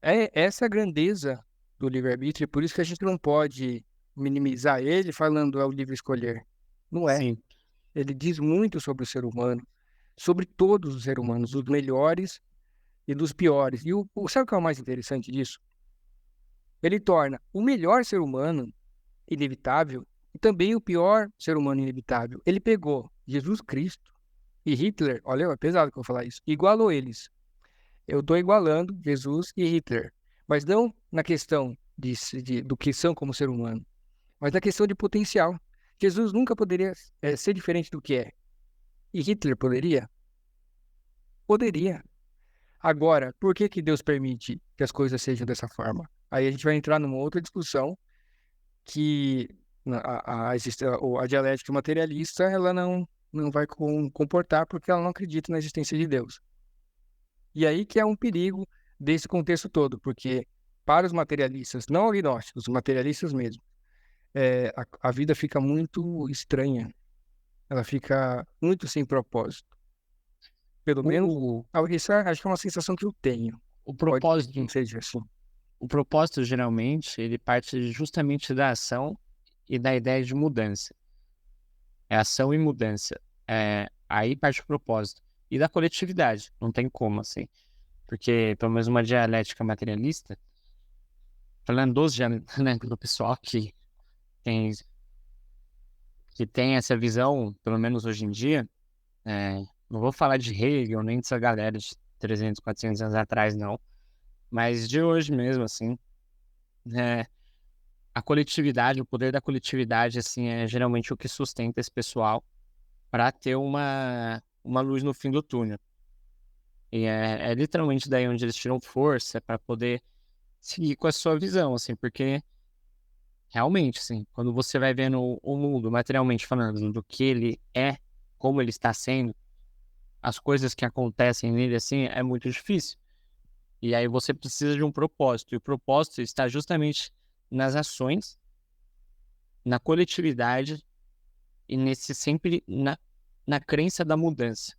É essa a grandeza do livre-arbítrio, e por isso que a gente não pode minimizar ele falando é o livre escolher. Não é. Sim. Ele diz muito sobre o ser humano, sobre todos os seres humanos, os melhores e dos piores. E sabe o que é o mais interessante disso? Ele torna o melhor ser humano inevitável e também o pior ser humano inevitável. Ele pegou Jesus Cristo e Hitler, olha, é pesado que eu vou falar isso, igualou eles. Eu estou igualando Jesus e Hitler, mas não na questão do que são como ser humano, mas na questão de potencial. Jesus nunca poderia ser diferente do que é. E Hitler poderia? Poderia. Agora, por que que Deus permite que as coisas sejam dessa forma? Aí a gente vai entrar numa outra discussão que a dialética materialista ela não vai comportar porque ela não acredita na existência de Deus. E aí que é um perigo desse contexto todo, porque para os materialistas, não agnósticos, os materialistas mesmo, a vida fica muito estranha, ela fica muito sem propósito. Pelo menos, O, isso acho que é uma sensação que eu tenho. o Pode ser que propósito, não seja assim. o propósito geralmente ele parte justamente da ação e da ideia de mudança. É ação e mudança. Aí parte o propósito. E da coletividade, não tem como, assim. Porque, pelo menos uma dialética materialista, falando né, do pessoal tem, que tem essa visão, pelo menos hoje em dia, não vou falar de Hegel, nem dessa galera de 300, 400 anos atrás, não. Mas de hoje mesmo, assim, é, a coletividade, o poder da coletividade, assim, é geralmente o que sustenta esse pessoal para ter uma luz no fim do túnel. E é literalmente daí onde eles tiram força para poder seguir com a sua visão, assim, porque realmente, assim, quando você vai vendo o mundo, materialmente falando, do que ele é, como ele está sendo, as coisas que acontecem nele, assim, é muito difícil. E aí você precisa de um propósito. E o propósito está justamente nas ações, na coletividade e nesse sempre na crença da mudança.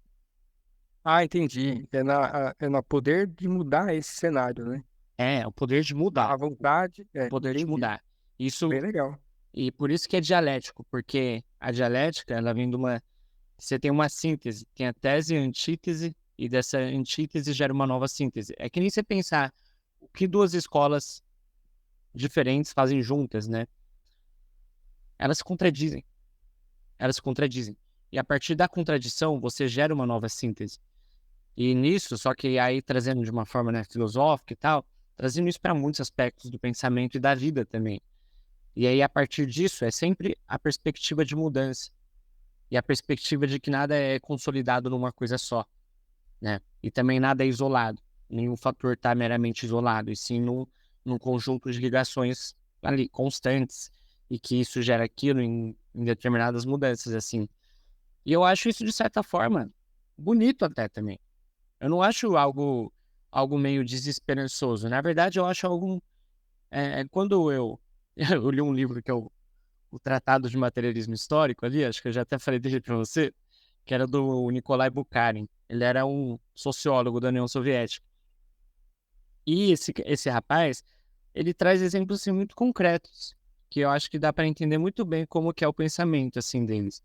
Ah, entendi. É no poder de mudar esse cenário, né? É, o poder de A mudar. vontade, O poder de entendi. mudar. Isso, Bem legal. e por isso que é dialético, porque a dialética, ela vem de uma. Você tem uma síntese, tem a tese e a antítese, e dessa antítese gera uma nova síntese. É que nem você pensar o que duas escolas diferentes fazem juntas, né? Elas se contradizem. Elas se contradizem. E a partir da contradição, você gera uma nova síntese. E nisso, só que aí trazendo de uma forma, né, filosófica e tal, trazendo isso para muitos aspectos do pensamento e da vida também. E aí, a partir disso, é sempre a perspectiva de mudança. E a perspectiva de que nada é consolidado numa coisa só, né? E também nada é isolado. Nenhum fator está meramente isolado, e sim num conjunto de ligações ali, constantes, e que isso gera aquilo em determinadas mudanças, assim. E eu acho isso, de certa forma, bonito até também. Eu não acho algo meio desesperançoso. Na verdade, eu acho algo... quando eu li um livro que é o Tratado de Materialismo Histórico ali, acho que eu já até falei dele para você, que era do Nikolai Bukharin. Ele era um sociólogo da União Soviética. E esse rapaz, ele traz exemplos assim, muito concretos, que eu acho que dá para entender muito bem como que é o pensamento assim deles.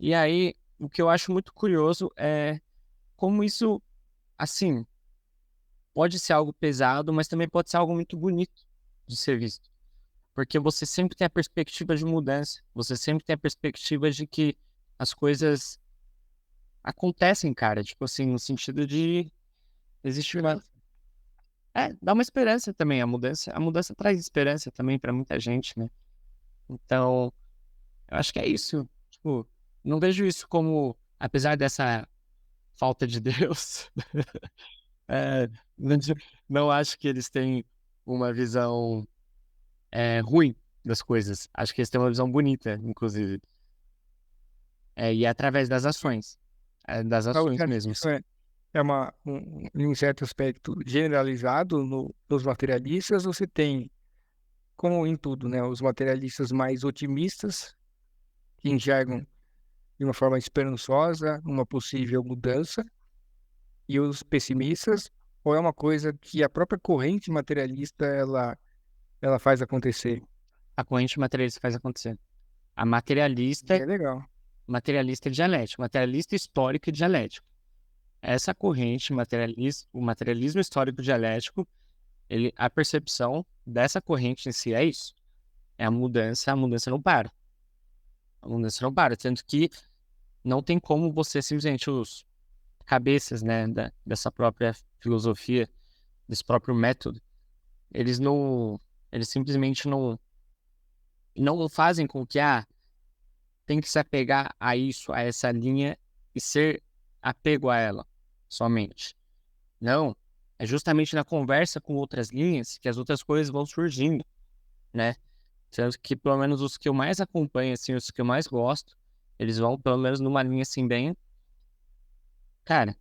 E aí, o que eu acho muito curioso é como isso, assim, pode ser algo pesado, mas também pode ser algo muito bonito de ser visto. Porque você sempre tem a perspectiva de mudança, você sempre tem a perspectiva de que as coisas acontecem, cara. Tipo assim, no sentido de existe uma. Dá uma esperança também. A mudança traz esperança também pra muita gente, né? Então, eu acho que é isso. Tipo, não vejo isso como, apesar dessa falta de Deus, é, não, não acho que eles têm uma visão ruim das coisas. Acho que eles têm uma visão bonita, inclusive. E é através das ações. Das Mas você ações acha que mesmo. isso em um certo aspecto, generalizado nos materialistas, ou você tem, como em tudo, né? Os materialistas mais otimistas, que enxergam de uma forma esperançosa uma possível mudança, e os pessimistas, ou é uma coisa que a própria corrente materialista ela faz acontecer? A corrente materialista faz acontecer. A materialista, É legal. materialista e dialético. Materialista histórico e dialético. Essa corrente materialista, o materialismo histórico dialético, a percepção dessa corrente em si é isso. É a mudança não para. A mudança não para. Tanto que não tem como você simplesmente, os cabeças, né, dessa própria filosofia, desse próprio método, eles não, eles simplesmente não fazem com que, tem que se apegar a isso, a essa linha e ser apego a ela somente. Não, é justamente na conversa com outras linhas que as outras coisas vão surgindo, né? Tanto que pelo menos os que eu mais acompanho, assim, os que eu mais gosto, eles vão pelo menos numa linha assim bem, cara,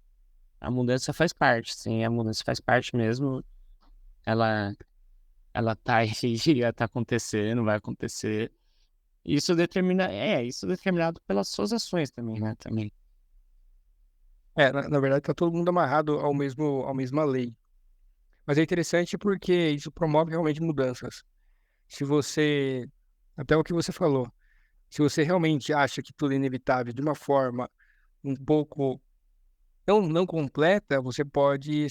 a mudança faz parte, sim, a mudança faz parte mesmo. Ela ela tá aí, ela tá acontecendo, vai acontecer. Isso é determinado pelas suas ações também, né? Também. Na verdade, está todo mundo amarrado à mesma lei. Mas é interessante porque isso promove realmente mudanças. Se você, até o que você falou, se você realmente acha que tudo é inevitável de uma forma um pouco não completa, você pode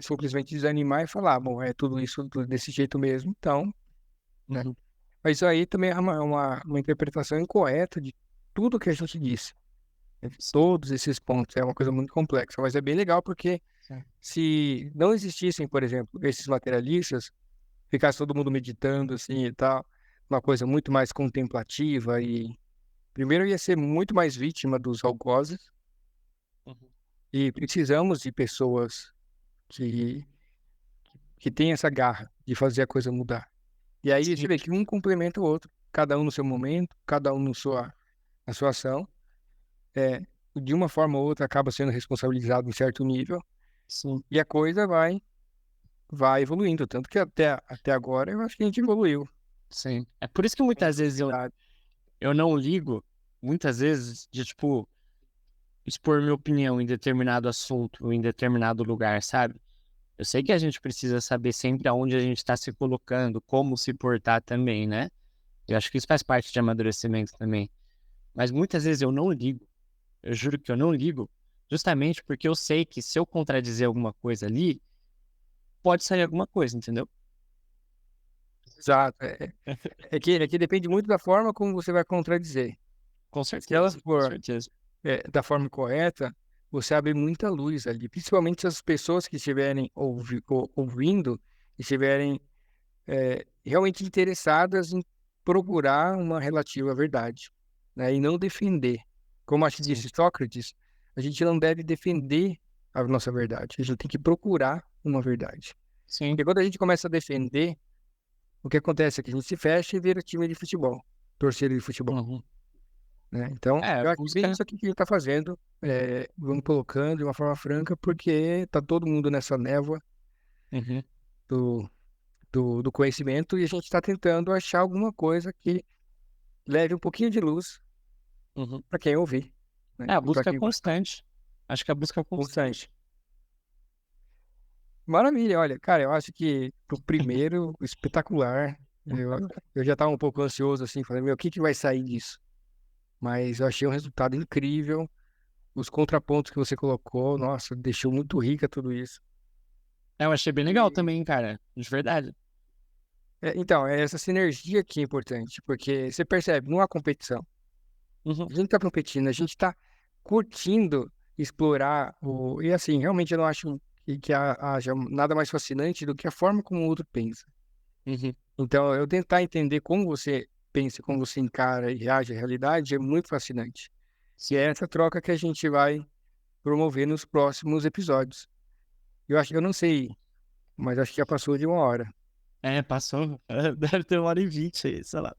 simplesmente desanimar e falar, bom, é tudo isso tudo desse jeito mesmo, então, né? Uhum. Mas isso aí também é uma interpretação incorreta de tudo que a gente disse, né? Sim, Todos esses pontos. É uma coisa muito complexa, mas é bem legal porque sim. se não existissem, por exemplo, esses materialistas, ficasse todo mundo meditando assim e tal, uma coisa muito mais contemplativa e primeiro ia ser muito mais vítima dos algozes Uhum. e precisamos de pessoas que que têm essa garra de fazer a coisa mudar. E aí você Sim, vê que um complementa o outro, cada um no seu momento, cada um no na sua ação. É, de uma forma ou outra acaba sendo responsabilizado em certo nível sim, e a coisa vai evoluindo. Tanto que até agora eu acho que a gente evoluiu. sim. É por isso que muitas vezes Verdade. eu não ligo, muitas vezes, de, tipo, expor minha opinião em determinado assunto, ou em determinado lugar, sabe? Eu sei que a gente precisa saber sempre aonde a gente está se colocando, como se portar também, né? Eu acho que isso faz parte de amadurecimento também. Mas muitas vezes eu não ligo. Eu juro que eu não ligo, justamente porque eu sei que se eu contradizer alguma coisa ali, pode sair alguma coisa, entendeu? Exato. É que depende muito da forma como você vai contradizer. Com Se ela certeza, com for certeza. da forma correta, você abre muita luz ali. Principalmente se as pessoas que estiverem ouvindo estiverem realmente interessadas em procurar uma relativa verdade, né? E não defender. Como acho que Sim, disse Sócrates, a gente não deve defender a nossa verdade, a gente tem que procurar uma verdade. sim. Porque quando a gente começa a defender, o que acontece é que a gente se fecha e vira time de futebol, torcida de futebol, Uhum. né? Então, É, eu acho que é bem busca. isso aqui que a gente está fazendo, vamos colocando de uma forma franca, porque tá todo mundo nessa névoa Uhum. do, do conhecimento e a gente está tentando achar alguma coisa que leve um pouquinho de luz Uhum. para quem ouvir, né? É, a E para busca quem gostar. constante. Acho que a busca constante. Constante. Maravilha, olha, cara, eu acho que pro primeiro, espetacular. Eu já estava um pouco ansioso assim, falei, meu, o que que vai sair disso? Mas eu achei um resultado incrível. Os contrapontos que você colocou, nossa, deixou muito rica tudo isso. É, eu achei bem legal E, também, cara. De verdade. então, é essa sinergia que é importante, porque você percebe, não há competição. Uhum. A gente está competindo, a gente está curtindo explorar E assim, realmente eu não acho que haja nada mais fascinante do que a forma como o outro pensa. Uhum. Então, eu tentar entender como você pensa, como você encara e reage à realidade é muito fascinante. E é Sim. essa troca que a gente vai promover nos próximos episódios. Eu não sei, mas acho que já passou de 1 hora. É, passou. Deve ter 1h20 aí, sei lá.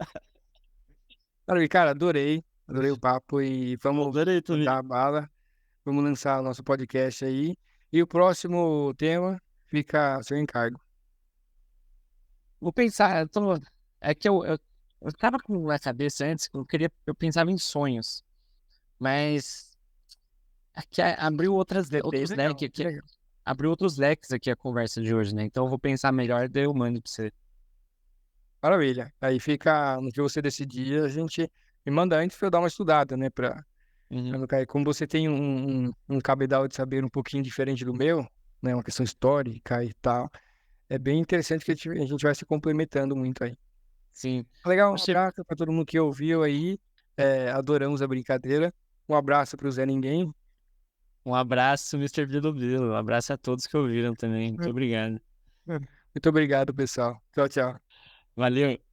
Cara, adorei o papo e vamos Adorei também. dar a bala. Vamos lançar o nosso podcast aí. E o próximo tema fica a seu encargo. Vou pensar, é que eu tava com na cabeça antes, eu pensava em sonhos, mas aqui abriu outros leques Que aqui, legal. abriu outros leques aqui a conversa de hoje, né? Então eu vou pensar melhor, daí eu mando pra você. Maravilha. Aí fica, no que você decidir, a gente me manda antes para eu dar uma estudada, né? Pra Uhum. não cair. Como você tem um cabedal de saber um pouquinho diferente do meu, né? Uma questão histórica e tal. É bem interessante que a gente vai se complementando muito aí. Sim. Legal, um Achei abraço para todo mundo que ouviu aí. Adoramos a brincadeira. Um abraço para o Zé Ninguém. um abraço, Mister Bilovilo. Um abraço a todos que ouviram também. Muito obrigado. Muito obrigado, pessoal. Tchau, tchau. Valeu.